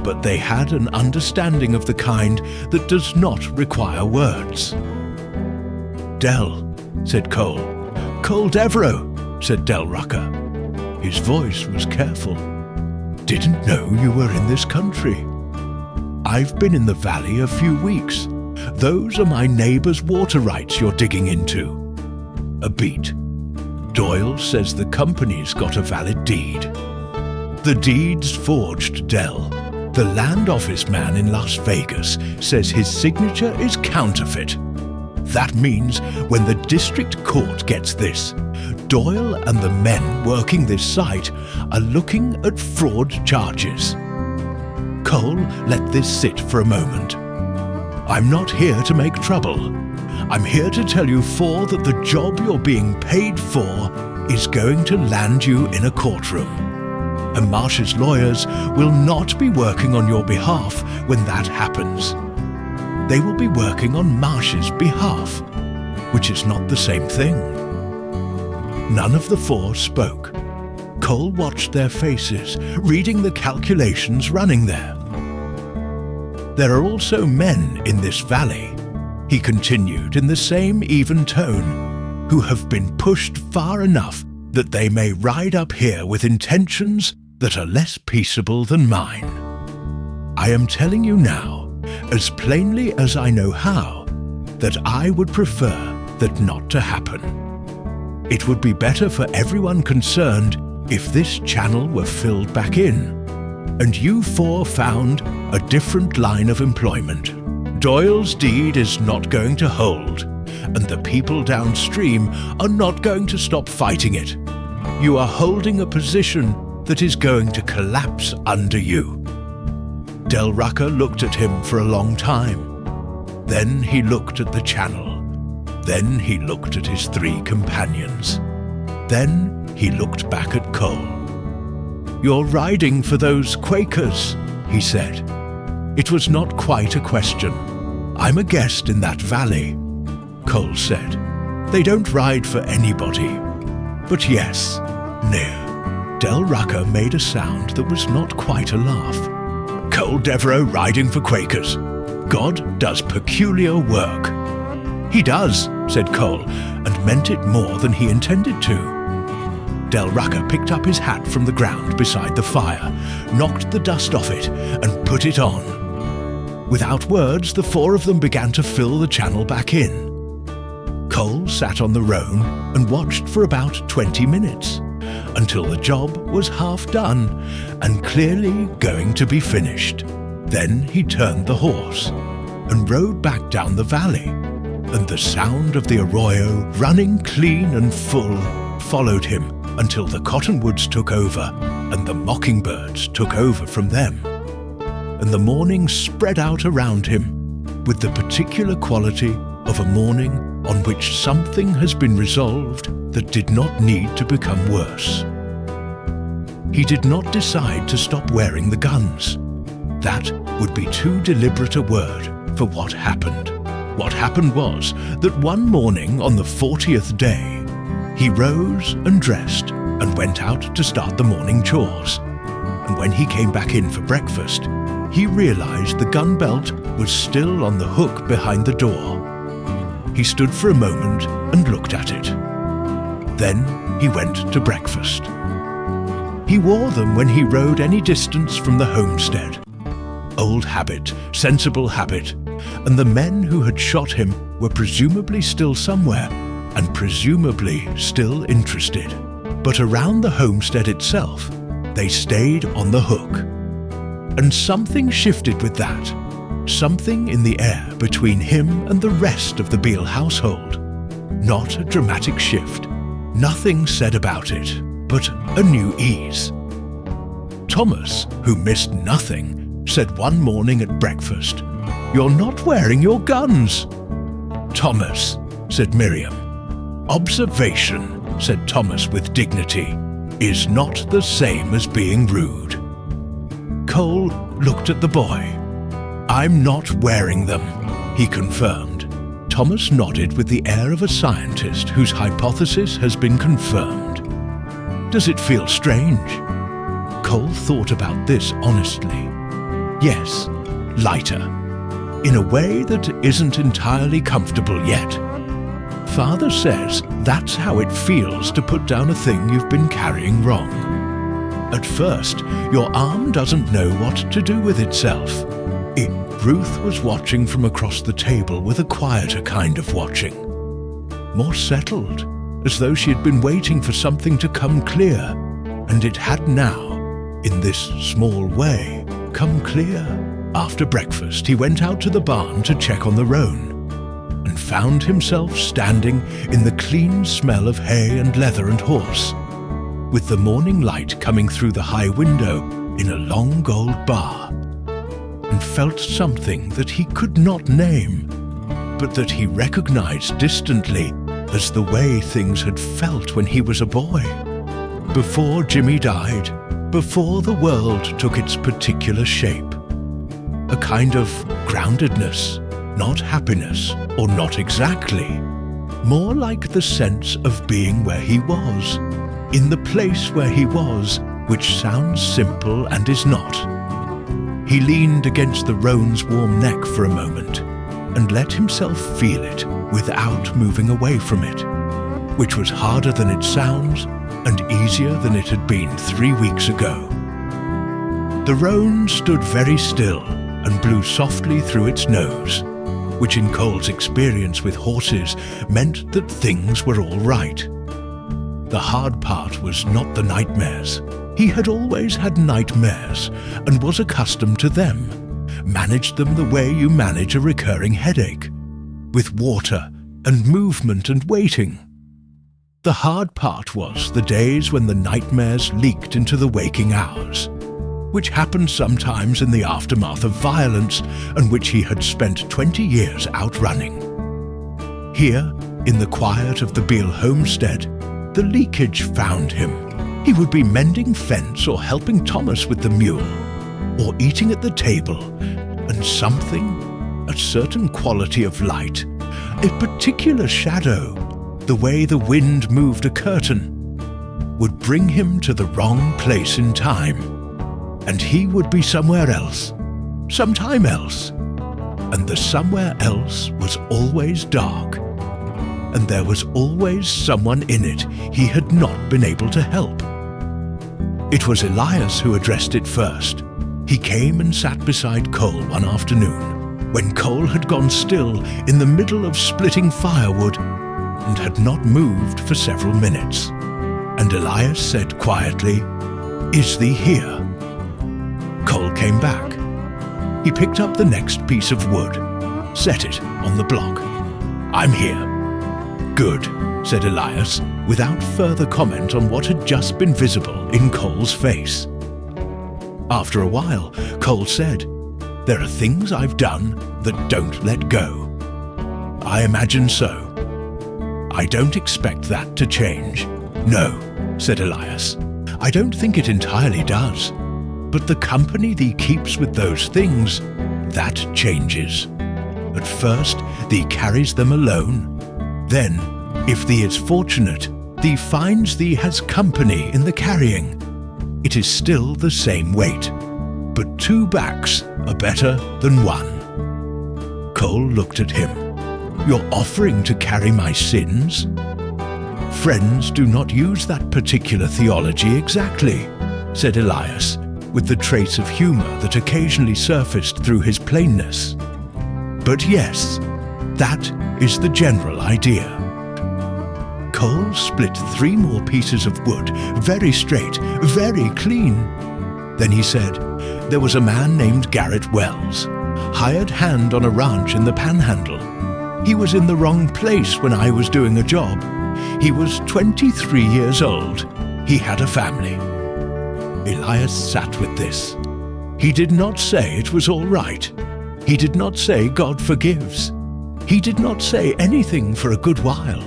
But they had an understanding of the kind that does not require words. "Del," said Cole. "Cole Devereaux," said Del Rucker. His voice was careful. "Didn't know you were in this country. I've been in the valley a few weeks. Those are my neighbor's water rights you're digging into." A beat. "Doyle says the company's got a valid deed." "The deed's forged, Del. The land office man in Las Vegas says his signature is counterfeit. That means when the district court gets this, Doyle and the men working this site are looking at fraud charges. Cole let this sit for a moment. I'm not here to make trouble. I'm here to tell you four that the job you're being paid for is going to land you in a courtroom. And Marsh's lawyers will not be working on your behalf when that happens. They will be working on Marsh's behalf, which is not the same thing. None of the four spoke. Cole watched their faces, reading the calculations running there. There are also men in this valley, he continued in the same even tone, who have been pushed far enough that they may ride up here with intentions that are less peaceable than mine. I am telling you now, as plainly as I know how, that I would prefer that not to happen. It would be better for everyone concerned if this channel were filled back in, and you four found a different line of employment. Doyle's deed is not going to hold, and the people downstream are not going to stop fighting it. You are holding a position that is going to collapse under you. Del Rucker looked at him for a long time. Then he looked at the channel. Then he looked at his three companions. Then he looked back at Cole. You're riding for those Quakers, he said. It was not quite a question. I'm a guest in that valley, Cole said. They don't ride for anybody. But yes, no. Del Rucker made a sound that was not quite a laugh. Cole Devereaux riding for Quakers. God does peculiar work. He does, said Cole, and meant it more than he intended to. Del Rucker picked up his hat from the ground beside the fire, knocked the dust off it, and put it on. Without words, the four of them began to fill the channel back in. Cole sat on the roan and watched for about 20 minutes, until the job was half done and clearly going to be finished. Then he turned the horse and rode back down the valley, and the sound of the arroyo running clean and full followed him until the cottonwoods took over and the mockingbirds took over from them. And the morning spread out around him with the particular quality of a morning on which something has been resolved that did not need to become worse. He did not decide to stop wearing the guns. That would be too deliberate a word for what happened. What happened was that one morning on the 40th day, he rose and dressed and went out to start the morning chores. And when he came back in for breakfast, he realized the gun belt was still on the hook behind the door. He stood for a moment and looked at it. Then he went to breakfast. He wore them when he rode any distance from the homestead. Old habit, sensible habit, and the men who had shot him were presumably still somewhere, and presumably still interested. But around the homestead itself, they stayed on the hook. And something shifted with that. Something in the air between him and the rest of the Beale household. Not a dramatic shift. Nothing said about it, but a new ease. Thomas, who missed nothing, said one morning at breakfast, "You're not wearing your guns." "Thomas," said Miriam. "Observation," said Thomas with dignity, "is not the same as being rude." Cole looked at the boy. "I'm not wearing them," he confirmed. Thomas nodded with the air of a scientist whose hypothesis has been confirmed. "Does it feel strange?" Cole thought about this honestly. Yes, lighter. In a way that isn't entirely comfortable yet. Father says that's how it feels to put down a thing you've been carrying wrong. At first, your arm doesn't know what to do with itself. Ruth was watching from across the table with a quieter kind of watching. More settled, as though she had been waiting for something to come clear, and it had now, in this small way, come clear. After breakfast, he went out to the barn to check on the roan, and found himself standing in the clean smell of hay and leather and horse, with the morning light coming through the high window in a long gold bar, and felt something that he could not name, but that he recognized distantly as the way things had felt when he was a boy, before Jimmy died, before the world took its particular shape. A kind of groundedness, not happiness, or not exactly, more like the sense of being where he was, in the place where he was, which sounds simple and is not. He leaned against the roan's warm neck for a moment, and let himself feel it without moving away from it, which was harder than it sounds and easier than it had been 3 weeks ago. The roan stood very still and blew softly through its nose, which in Cole's experience with horses meant that things were all right. The hard part was not the nightmares. He had always had nightmares and was accustomed to them, managed them the way you manage a recurring headache, with water and movement and waiting. The hard part was the days when the nightmares leaked into the waking hours, which happened sometimes in the aftermath of violence and which he had spent 20 years outrunning. Here, in the quiet of the Beale homestead, the leakage found him. He would be mending fence or helping Thomas with the mule, or eating at the table, and something, a certain quality of light, a particular shadow, the way the wind moved a curtain, would bring him to the wrong place in time, and he would be somewhere else, sometime else, and the somewhere else was always dark, and there was always someone in it he had not been able to help. It was Elias who addressed it first. He came and sat beside Cole one afternoon, when Cole had gone still in the middle of splitting firewood and had not moved for several minutes. And Elias said quietly, "Is thee here?" Cole came back. He picked up the next piece of wood, set it on the block. "I'm here." "Good," said Elias, without further comment on what had just been visible in Cole's face. After a while, Cole said, "There are things I've done that don't let go." "I imagine so. I don't expect that to change." "No," said Elias. "I don't think it entirely does. But the company thee keeps with those things, that changes. At first, thee carries them alone. Then, if thee is fortunate, thee finds thee has company in the carrying. It is still the same weight, but 2 backs are better than 1. Cole looked at him. "You're offering to carry my sins?" "Friends do not use that particular theology exactly," said Elias, with the trace of humor that occasionally surfaced through his plainness. "But yes, that is the general idea." Cole split 3 more pieces of wood, very straight, very clean. Then he said, "There was a man named Garrett Wells, hired hand on a ranch in the Panhandle. He was in the wrong place when I was doing a job. He was 23 years old. He had a family." Elias sat with this. He did not say it was all right. He did not say God forgives. He did not say anything for a good while.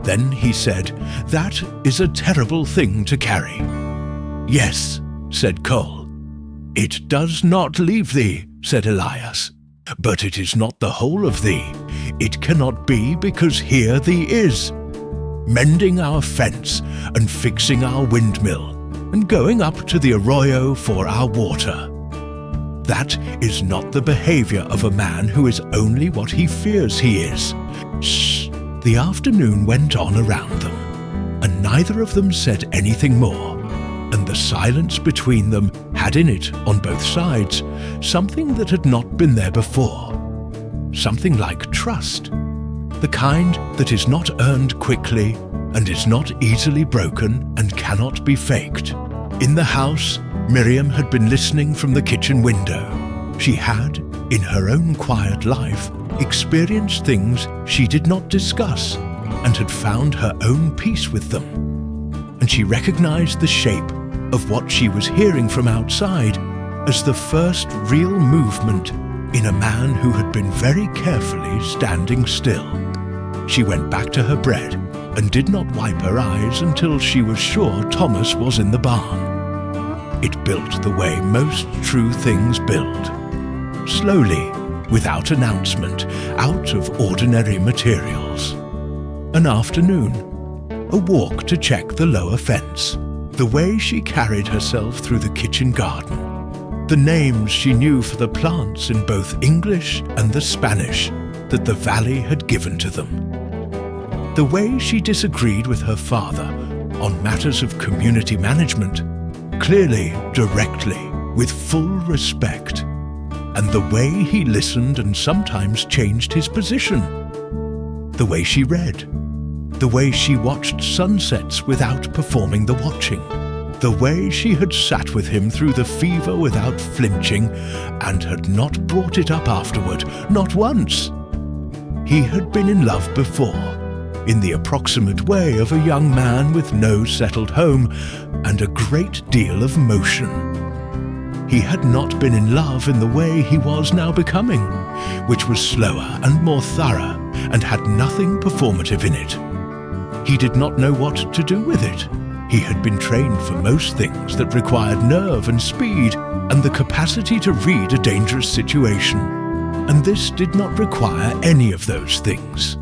Then he said, "That is a terrible thing to carry." "Yes," said Cole. "It does not leave thee," said Elias. "But it is not the whole of thee. It cannot be, because here thee is, mending our fence and fixing our windmill and going up to the arroyo for our water. That is not the behavior of a man who is only what he fears he is." Shh! The afternoon went on around them, and neither of them said anything more, and the silence between them had in it, on both sides, something that had not been there before. Something like trust, the kind that is not earned quickly and is not easily broken and cannot be faked. In the house, Miriam had been listening from the kitchen window. She had, in her own quiet life, experienced things she did not discuss and had found her own peace with them. And she recognized the shape of what she was hearing from outside as the first real movement in a man who had been very carefully standing still. She went back to her bread and did not wipe her eyes until she was sure Thomas was in the barn. It built the way most true things build. Slowly, without announcement, out of ordinary materials. An afternoon, a walk to check the lower fence, the way she carried herself through the kitchen garden, the names she knew for the plants in both English and the Spanish that the valley had given to them. The way she disagreed with her father on matters of community management, clearly, directly, with full respect, and the way he listened and sometimes changed his position. The way she read, the way she watched sunsets without performing the watching, the way she had sat with him through the fever without flinching and had not brought it up afterward, not once. He had been in love before, in the approximate way of a young man with no settled home and a great deal of motion. He had not been in love in the way he was now becoming, which was slower and more thorough and had nothing performative in it. He did not know what to do with it. He had been trained for most things that required nerve and speed and the capacity to read a dangerous situation, and this did not require any of those things.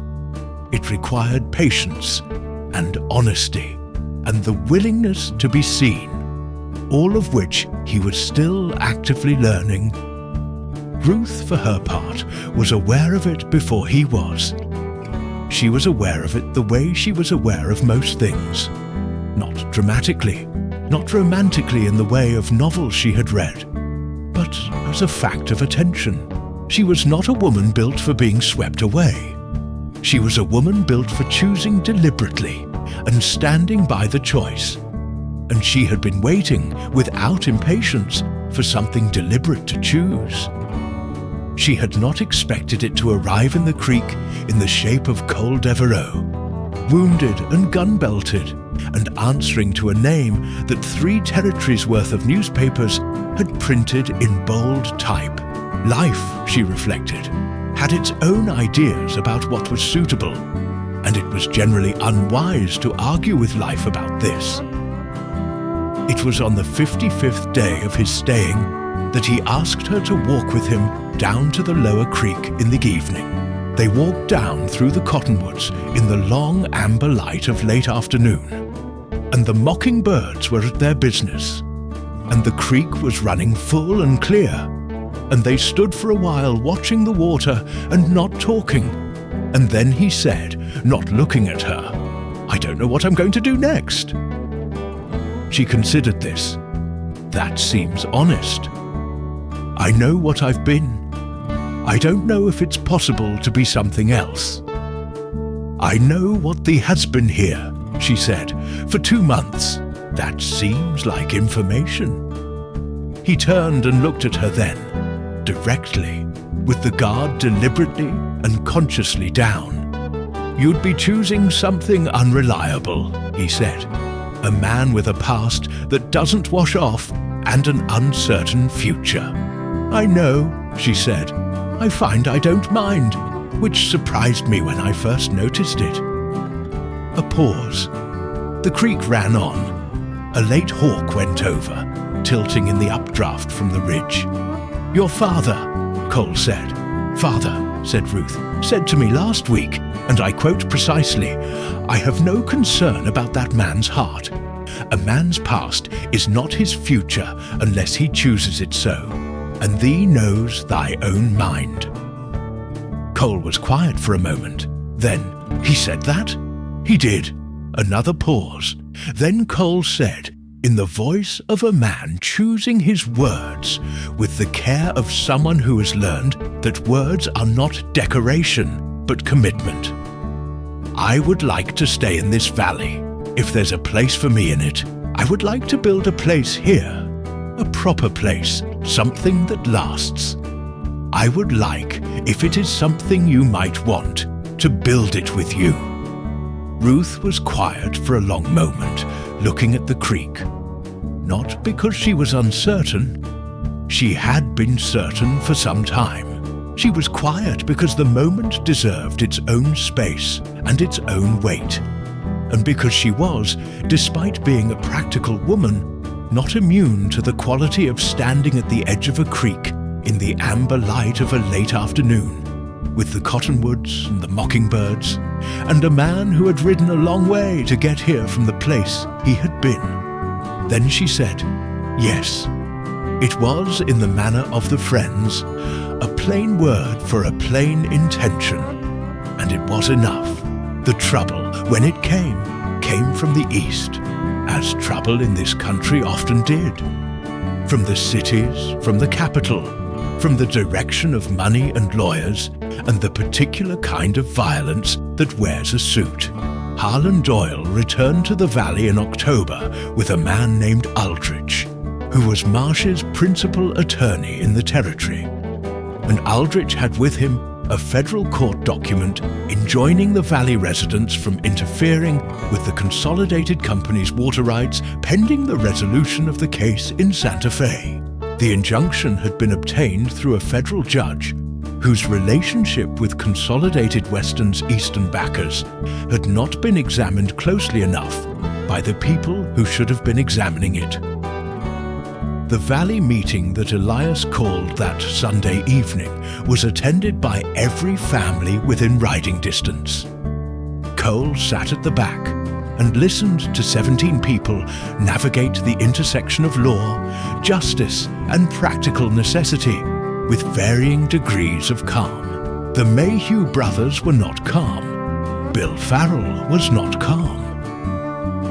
It required patience and honesty and the willingness to be seen, all of which he was still actively learning. Ruth, for her part, was aware of it before he was. She was aware of it the way she was aware of most things. Not dramatically, not romantically in the way of novels she had read, but as a fact of attention. She was not a woman built for being swept away. She was a woman built for choosing deliberately and standing by the choice. And she had been waiting, without impatience, for something deliberate to choose. She had not expected it to arrive in the creek in the shape of Cole Devereux, wounded and gun-belted, and answering to a name that 3 territories' worth of newspapers had printed in bold type. Life, she reflected, had its own ideas about what was suitable, and it was generally unwise to argue with life about this. It was on the 55th day of his staying that he asked her to walk with him down to the lower creek in the evening. They walked down through the cottonwoods in the long amber light of late afternoon, and the mockingbirds were at their business, and the creek was running full and clear, and they stood for a while watching the water and not talking. And then he said, not looking at her, "I don't know what I'm going to do next." She considered this. That seems honest. I know what I've been. I don't know if it's possible to be something else. I know what thee has been here, she said, for 2 months. That seems like information. He turned and looked at her then, directly, with the guard deliberately and consciously down. You'd be choosing something unreliable, he said. A man with a past that doesn't wash off and an uncertain future. I know, she said. I find I don't mind, which surprised me when I first noticed it. A pause. The creek ran on. A late hawk went over, tilting in the updraft from the ridge. Your father, Cole said. Father, said Ruth, said to me last week, and I quote precisely, I have no concern about that man's heart. A man's past is not his future unless he chooses it so, and thee knows thy own mind. Cole was quiet for a moment. Then, he said that? He did. Another pause. Then Cole said, in the voice of a man choosing his words, with the care of someone who has learned that words are not decoration, but commitment. I would like to stay in this valley. If there's a place for me in it, I would like to build a place here. a proper place, something that lasts. I would like, if it is something you might want, to build it with you." Ruth was quiet for a long moment, looking at the creek. Not because she was uncertain. She had been certain for some time. She was quiet because the moment deserved its own space and its own weight. And because she was, despite being a practical woman, not immune to the quality of standing at the edge of a creek in the amber light of a late afternoon, with the cottonwoods and the mockingbirds, and a man who had ridden a long way to get here from the place he had been. Then she said, yes. It was, in the manner of the friends, a plain word for a plain intention, and it was enough. The trouble, when it came from the east, as trouble in this country often did. From the cities, from the capital, from the direction of money and lawyers, and the particular kind of violence that wears a suit. Harlan Doyle returned to the valley in October with a man named Aldrich, who was Marsh's principal attorney in the territory. And Aldrich had with him a federal court document enjoining the valley residents from interfering with the Consolidated Company's water rights pending the resolution of the case in Santa Fe. The injunction had been obtained through a federal judge whose relationship with Consolidated Western's eastern backers had not been examined closely enough by the people who should have been examining it. The valley meeting that Elias called that Sunday evening was attended by every family within riding distance. Cole sat at the back and listened to 17 people navigate the intersection of law, justice, and practical necessity with varying degrees of calm. The Mayhew brothers were not calm. Bill Farrell was not calm.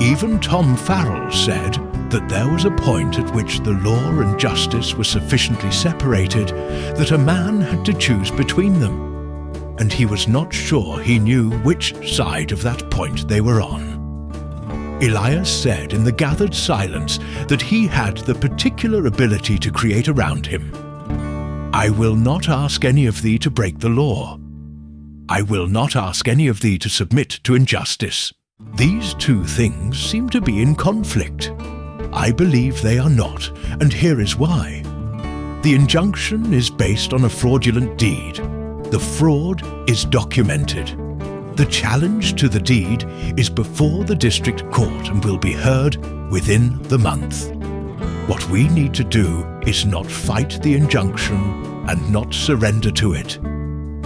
Even Tom Farrell said that there was a point at which the law and justice were sufficiently separated that a man had to choose between them, and he was not sure he knew which side of that point they were on. Elias said in the gathered silence that he had the particular ability to create around him. "I will not ask any of thee to break the law. I will not ask any of thee to submit to injustice. These two things seem to be in conflict. I believe they are not, and here is why. The injunction is based on a fraudulent deed. The fraud is documented. The challenge to the deed is before the district court and will be heard within the month. What we need to do is not fight the injunction and not surrender to it.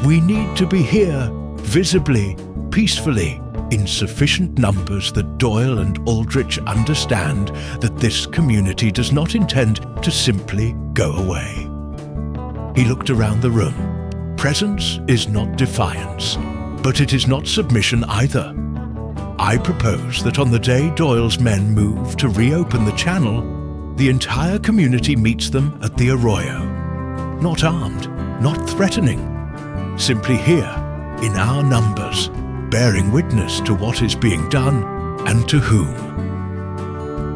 We need to be here, visibly, peacefully, in sufficient numbers that Doyle and Aldrich understand that this community does not intend to simply go away." He looked around the room. Presence is not defiance, but it is not submission either. I propose that on the day Doyle's men move to reopen the channel, the entire community meets them at the arroyo. Not armed, not threatening, simply here, in our numbers, bearing witness to what is being done and to whom.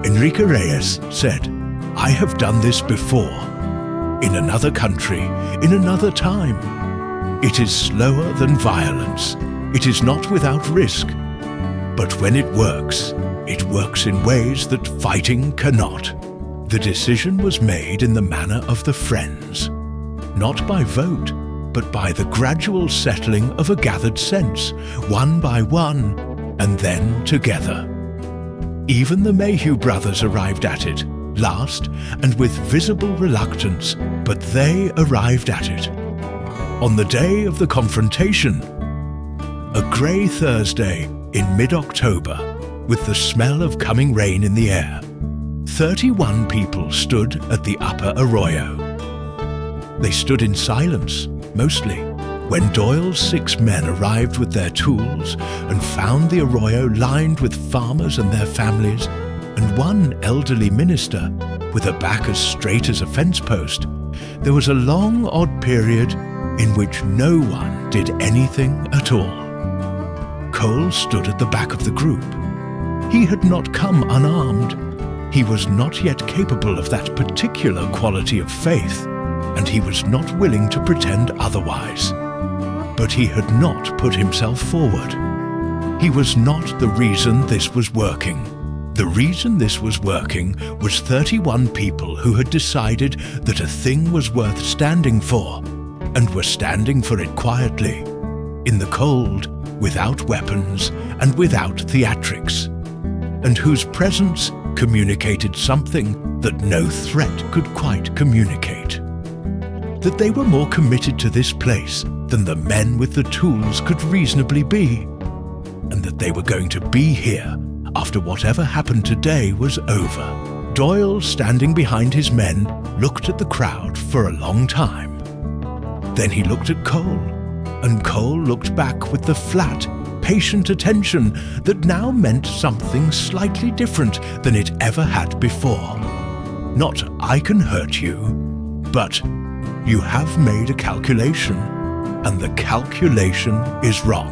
Enrique Reyes said, "I have done this before, in another country, in another time. It is slower than violence. It is not without risk. But when it works in ways that fighting cannot." The decision was made in the manner of the friends, not by vote, but by the gradual settling of a gathered sense, one by one, and then together. Even the Mayhew brothers arrived at it, last and with visible reluctance, but they arrived at it. On the day of the confrontation, a grey Thursday in mid-October, with the smell of coming rain in the air, 31 people stood at the upper arroyo. They stood in silence, mostly, when Doyle's 6 men arrived with their tools and found the arroyo lined with farmers and their families, and one elderly minister with a back as straight as a fence post. There was a long, odd period in which no one did anything at all. Cole stood at the back of the group. He had not come unarmed. He was not yet capable of that particular quality of faith, and he was not willing to pretend otherwise. But he had not put himself forward. He was not the reason this was working. The reason this was working was 31 people who had decided that a thing was worth standing for, and were standing for it quietly, in the cold, without weapons and without theatrics, and whose presence communicated something that no threat could quite communicate. That they were more committed to this place than the men with the tools could reasonably be, and that they were going to be here after whatever happened today was over. Doyle, standing behind his men, looked at the crowd for a long time. Then he looked at Cole, and Cole looked back with the flat, patient attention that now meant something slightly different than it ever had before. Not "I can hurt you," but "You have made a calculation, and the calculation is wrong."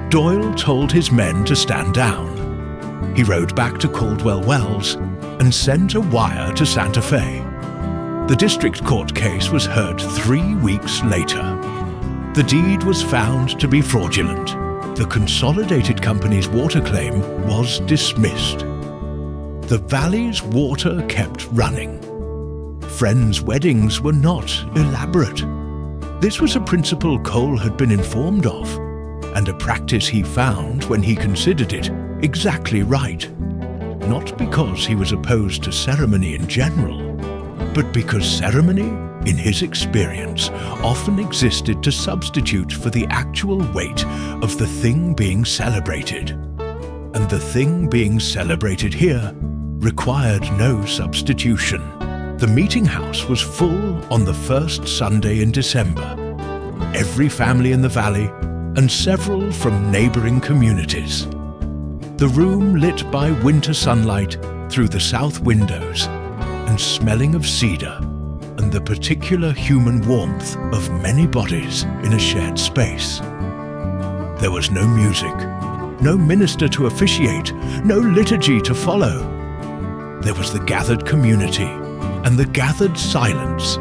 Doyle told his men to stand down. He rode back to Caldwell Wells and sent a wire to Santa Fe. The district court case was heard 3 weeks later. The deed was found to be fraudulent. The Consolidated Company's water claim was dismissed. The valley's water kept running. Friends' weddings were not elaborate. This was a principle Cole had been informed of, and a practice he found when he considered it exactly right. Not because he was opposed to ceremony in general, but because ceremony, in his experience, often existed to substitute for the actual weight of the thing being celebrated. And the thing being celebrated here required no substitution. The meeting house was full on the first Sunday in December. Every family in the valley, and several from neighboring communities. The room lit by winter sunlight through the south windows, and smelling of cedar, and the particular human warmth of many bodies in a shared space. There was no music, no minister to officiate, no liturgy to follow. There was the gathered community, and the gathered silence,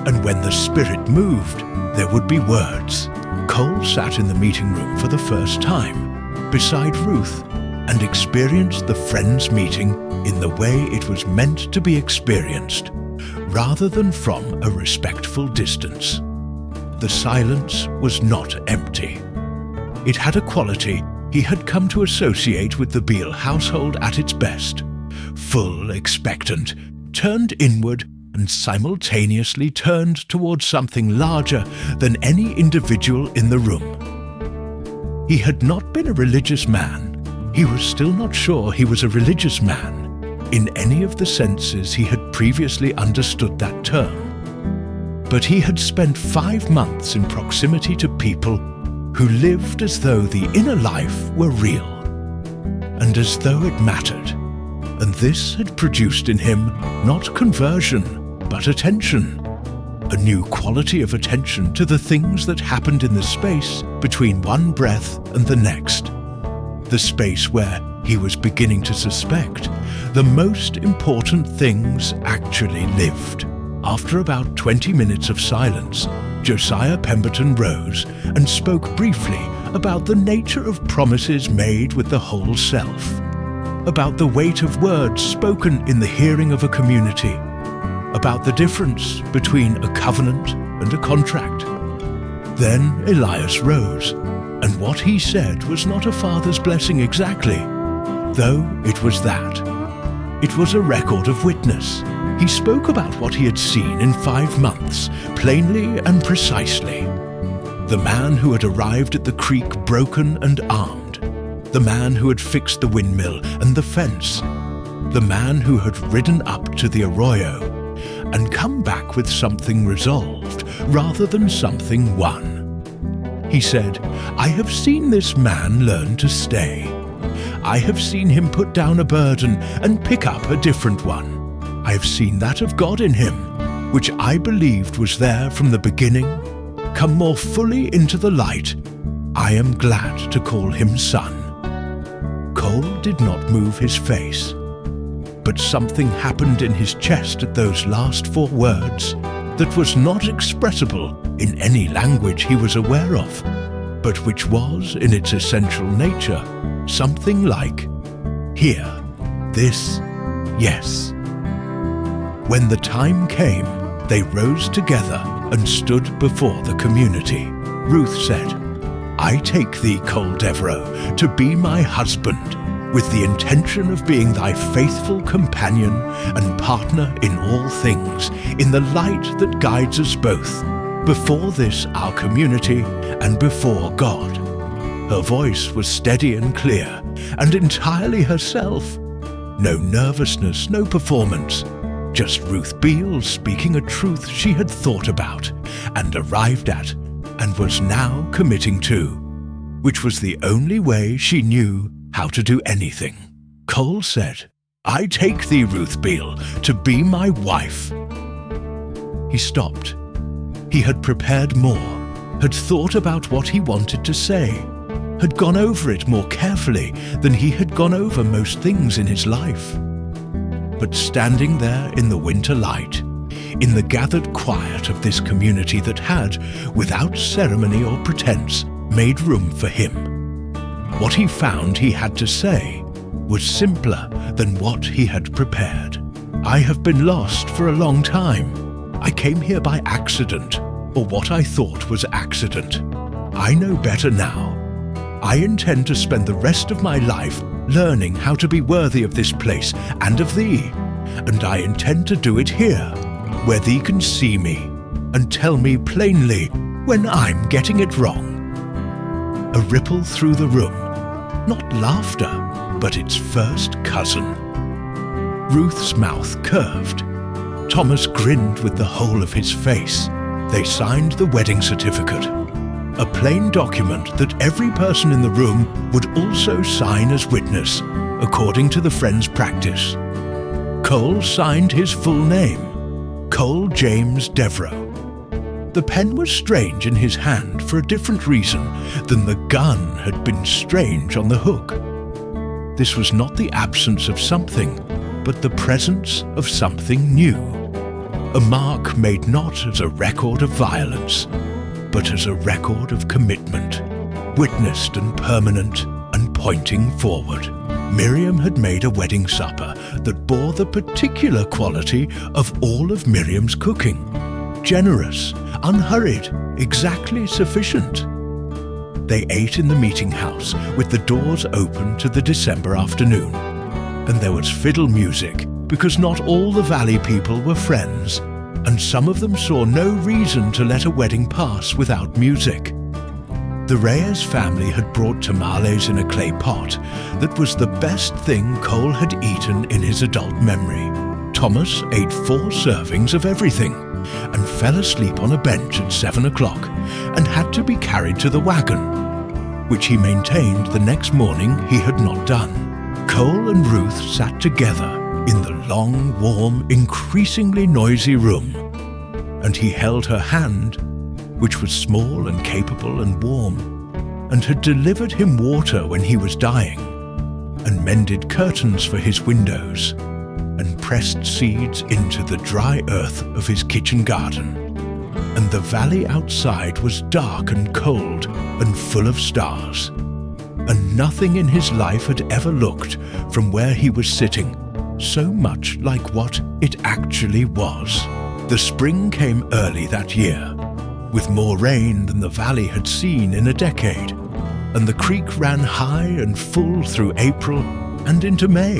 and when the Spirit moved, there would be words. Cole sat in the meeting room for the first time, beside Ruth, and experienced the friends' meeting in the way it was meant to be experienced, rather than from a respectful distance. The silence was not empty. It had a quality he had come to associate with the Beale household at its best: full, expectant, turned inward, and simultaneously turned towards something larger than any individual in the room. He had not been a religious man. He was still not sure he was a religious man, in any of the senses he had previously understood that term. But he had spent 5 months in proximity to people who lived as though the inner life were real, and as though it mattered. And this had produced in him not conversion, but attention, a new quality of attention to the things that happened in the space between one breath and the next, the space where he was beginning to suspect the most important things actually lived. After about 20 minutes of silence, Josiah Pemberton rose and spoke briefly about the nature of promises made with the whole self, about the weight of words spoken in the hearing of a community, about the difference between a covenant and a contract. Then Elias rose, and what he said was not a father's blessing exactly, though it was that. It was a record of witness. He spoke about what he had seen in 5 months, plainly and precisely. The man who had arrived at the creek broken and armed, the man who had fixed the windmill and the fence, the man who had ridden up to the arroyo, and come back with something resolved rather than something won. He said, "I have seen this man learn to stay. I have seen him put down a burden and pick up a different one. I have seen that of God in him, which I believed was there from the beginning, come more fully into the light. I am glad to call him son." Cole did not move his face. But something happened in his chest at those last 4 words that was not expressible in any language he was aware of, but which was, in its essential nature, something like, "Here, this, yes." When the time came, they rose together and stood before the community. Ruth said, "I take thee, Cole Devereux, to be my husband, with the intention of being thy faithful companion and partner in all things, in the light that guides us both, before this our community and before God." Her voice was steady and clear, and entirely herself. No nervousness, no performance, just Ruth Beale speaking a truth she had thought about and arrived at and was now committing to, which was the only way she knew how to do anything. Cole said, "I take thee, Ruth Beale, to be my wife." He stopped. He had prepared more, had thought about what he wanted to say, had gone over it more carefully than he had gone over most things in his life. But standing there in the winter light, in the gathered quiet of this community that had, without ceremony or pretense, made room for him, what he found he had to say was simpler than what he had prepared. "I have been lost for a long time. I came here by accident, or what I thought was accident. I know better now. I intend to spend the rest of my life learning how to be worthy of this place and of thee, and I intend to do it here, where thee can see me and tell me plainly when I'm getting it wrong." A ripple through the room, not laughter, but its first cousin. Ruth's mouth curved. Thomas grinned with the whole of his face. They signed the wedding certificate, a plain document that every person in the room would also sign as witness, according to the Friends' practice. Cole signed his full name, Cole James Devereux. The pen was strange in his hand for a different reason than the gun had been strange on the hook. This was not the absence of something, but the presence of something new. A mark made not as a record of violence, but as a record of commitment, witnessed and permanent and pointing forward. Miriam had made a wedding supper that bore the particular quality of all of Miriam's cooking. Generous, unhurried, exactly sufficient. They ate in the meeting house with the doors open to the December afternoon, and there was fiddle music because not all the Valley people were friends, and some of them saw no reason to let a wedding pass without music. The Reyes family had brought tamales in a clay pot that was the best thing Cole had eaten in his adult memory. Thomas ate 4 servings of everything and fell asleep on a bench at 7 o'clock and had to be carried to the wagon, which he maintained the next morning he had not done. Cole and Ruth sat together in the long, warm, increasingly noisy room, and he held her hand, which was small and capable and warm, and had delivered him water when he was dying, and mended curtains for his windows, and pressed seeds into the dry earth of his kitchen garden. And the valley outside was dark and cold and full of stars, and nothing in his life had ever looked, from where he was sitting, so much like what it actually was. The spring came early that year, with more rain than the valley had seen in a decade, and the creek ran high and full through April and into May,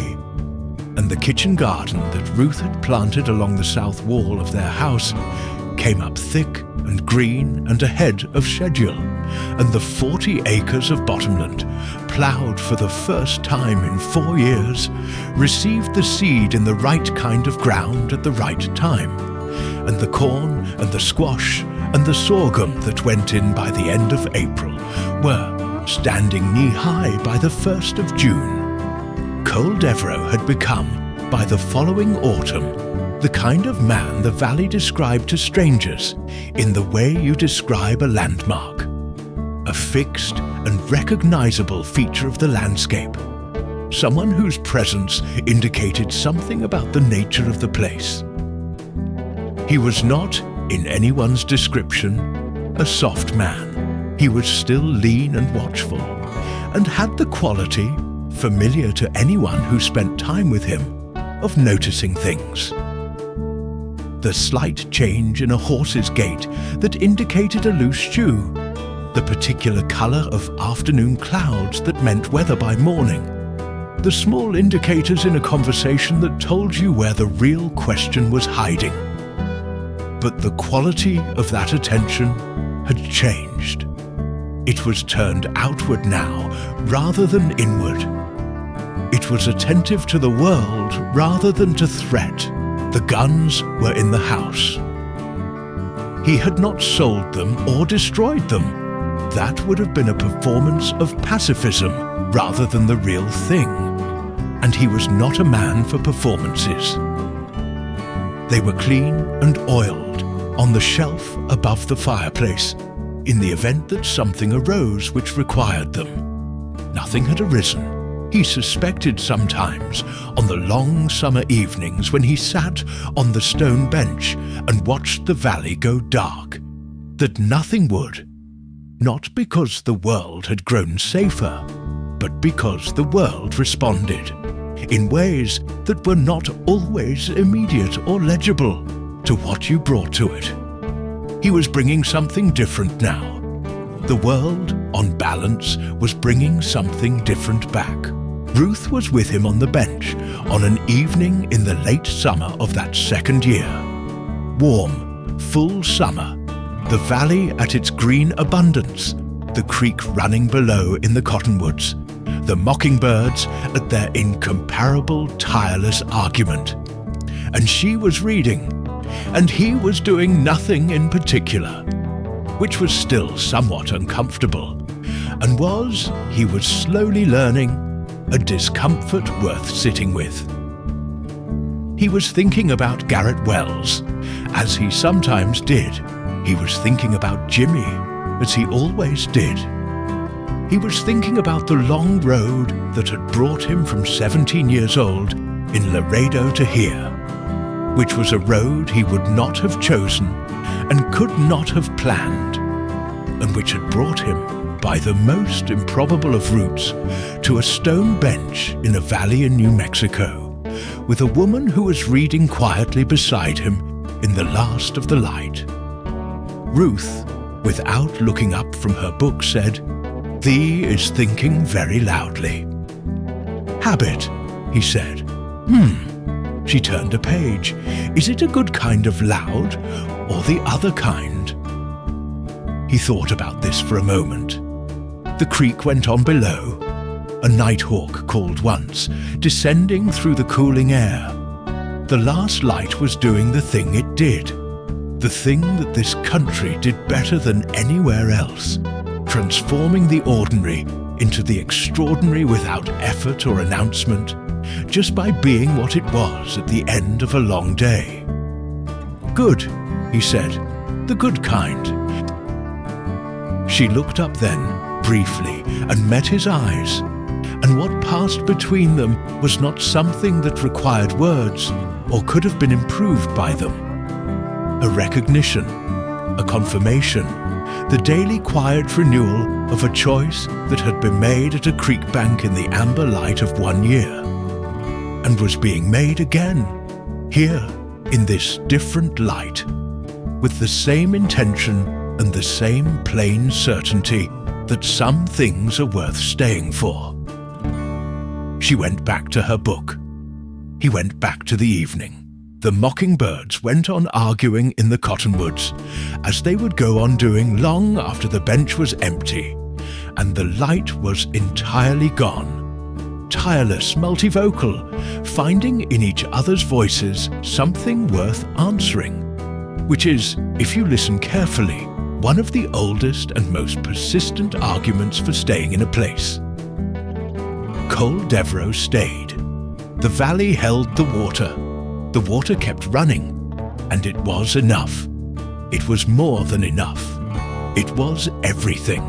and the kitchen garden that Ruth had planted along the south wall of their house came up thick and green and ahead of schedule, and the 40 acres of bottomland, ploughed for the first time in 4 years, received the seed in the right kind of ground at the right time, and the corn and the squash and the sorghum that went in by the end of April were standing knee-high by the 1st of June. Cole Devereux had become, by the following autumn, the kind of man the valley described to strangers in the way you describe a landmark, a fixed and recognizable feature of the landscape, someone whose presence indicated something about the nature of the place. He was not, in anyone's description, a soft man. He was still lean and watchful, and had the quality, familiar to anyone who spent time with him, of noticing things. The slight change in a horse's gait that indicated a loose shoe, the particular colour of afternoon clouds that meant weather by morning, the small indicators in a conversation that told you where the real question was hiding. But the quality of that attention had changed. It was turned outward now rather than inward. It was attentive to the world rather than to threat. The guns were in the house. He had not sold them or destroyed them. That would have been a performance of pacifism rather than the real thing. And he was not a man for performances. They were clean and oiled on the shelf above the fireplace, in the event that something arose which required them. Nothing had arisen. He suspected sometimes, on the long summer evenings when he sat on the stone bench and watched the valley go dark, that nothing would, not because the world had grown safer, but because the world responded, in ways that were not always immediate or legible, to what you brought to it. He was bringing something different now. The world, on balance, was bringing something different back. Ruth was with him on the bench on an evening in the late summer of that second year. Warm, full summer, the valley at its green abundance, the creek running below in the cottonwoods, the mockingbirds at their incomparable, tireless argument. And she was reading, and he was doing nothing in particular, which was still somewhat uncomfortable, and he was slowly learning, a discomfort worth sitting with. He was thinking about Garrett Wells, as he sometimes did. He was thinking about Jimmy, as he always did. He was thinking about the long road that had brought him from 17 years old in Laredo to here, which was a road he would not have chosen and could not have planned, and which had brought him, by the most improbable of routes, to a stone bench in a valley in New Mexico, with a woman who was reading quietly beside him in the last of the light. Ruth, without looking up from her book, said, "Thee is thinking very loudly." "Habit," he said. She turned a page. "Is it a good kind of loud, or the other kind?" He thought about this for a moment. The creek went on below. A nighthawk called once, descending through the cooling air. The last light was doing the thing it did, the thing that this country did better than anywhere else, transforming the ordinary into the extraordinary without effort or announcement, just by being what it was at the end of a long day. "Good," he said, "the good kind." She looked up then, briefly, and met his eyes, and what passed between them was not something that required words or could have been improved by them. A recognition, a confirmation, the daily quiet renewal of a choice that had been made at a creek bank in the amber light of 1 year, and was being made again, here, in this different light, with the same intention and the same plain certainty that some things are worth staying for. She went back to her book. He went back to the evening. The mockingbirds went on arguing in the cottonwoods, as they would go on doing long after the bench was empty, and the light was entirely gone. Tireless, multivocal, finding in each other's voices something worth answering, which is, if you listen carefully, one of the oldest and most persistent arguments for staying in a place. Cole Devereaux stayed. The valley held the water. The water kept running, and it was enough. It was more than enough. It was everything.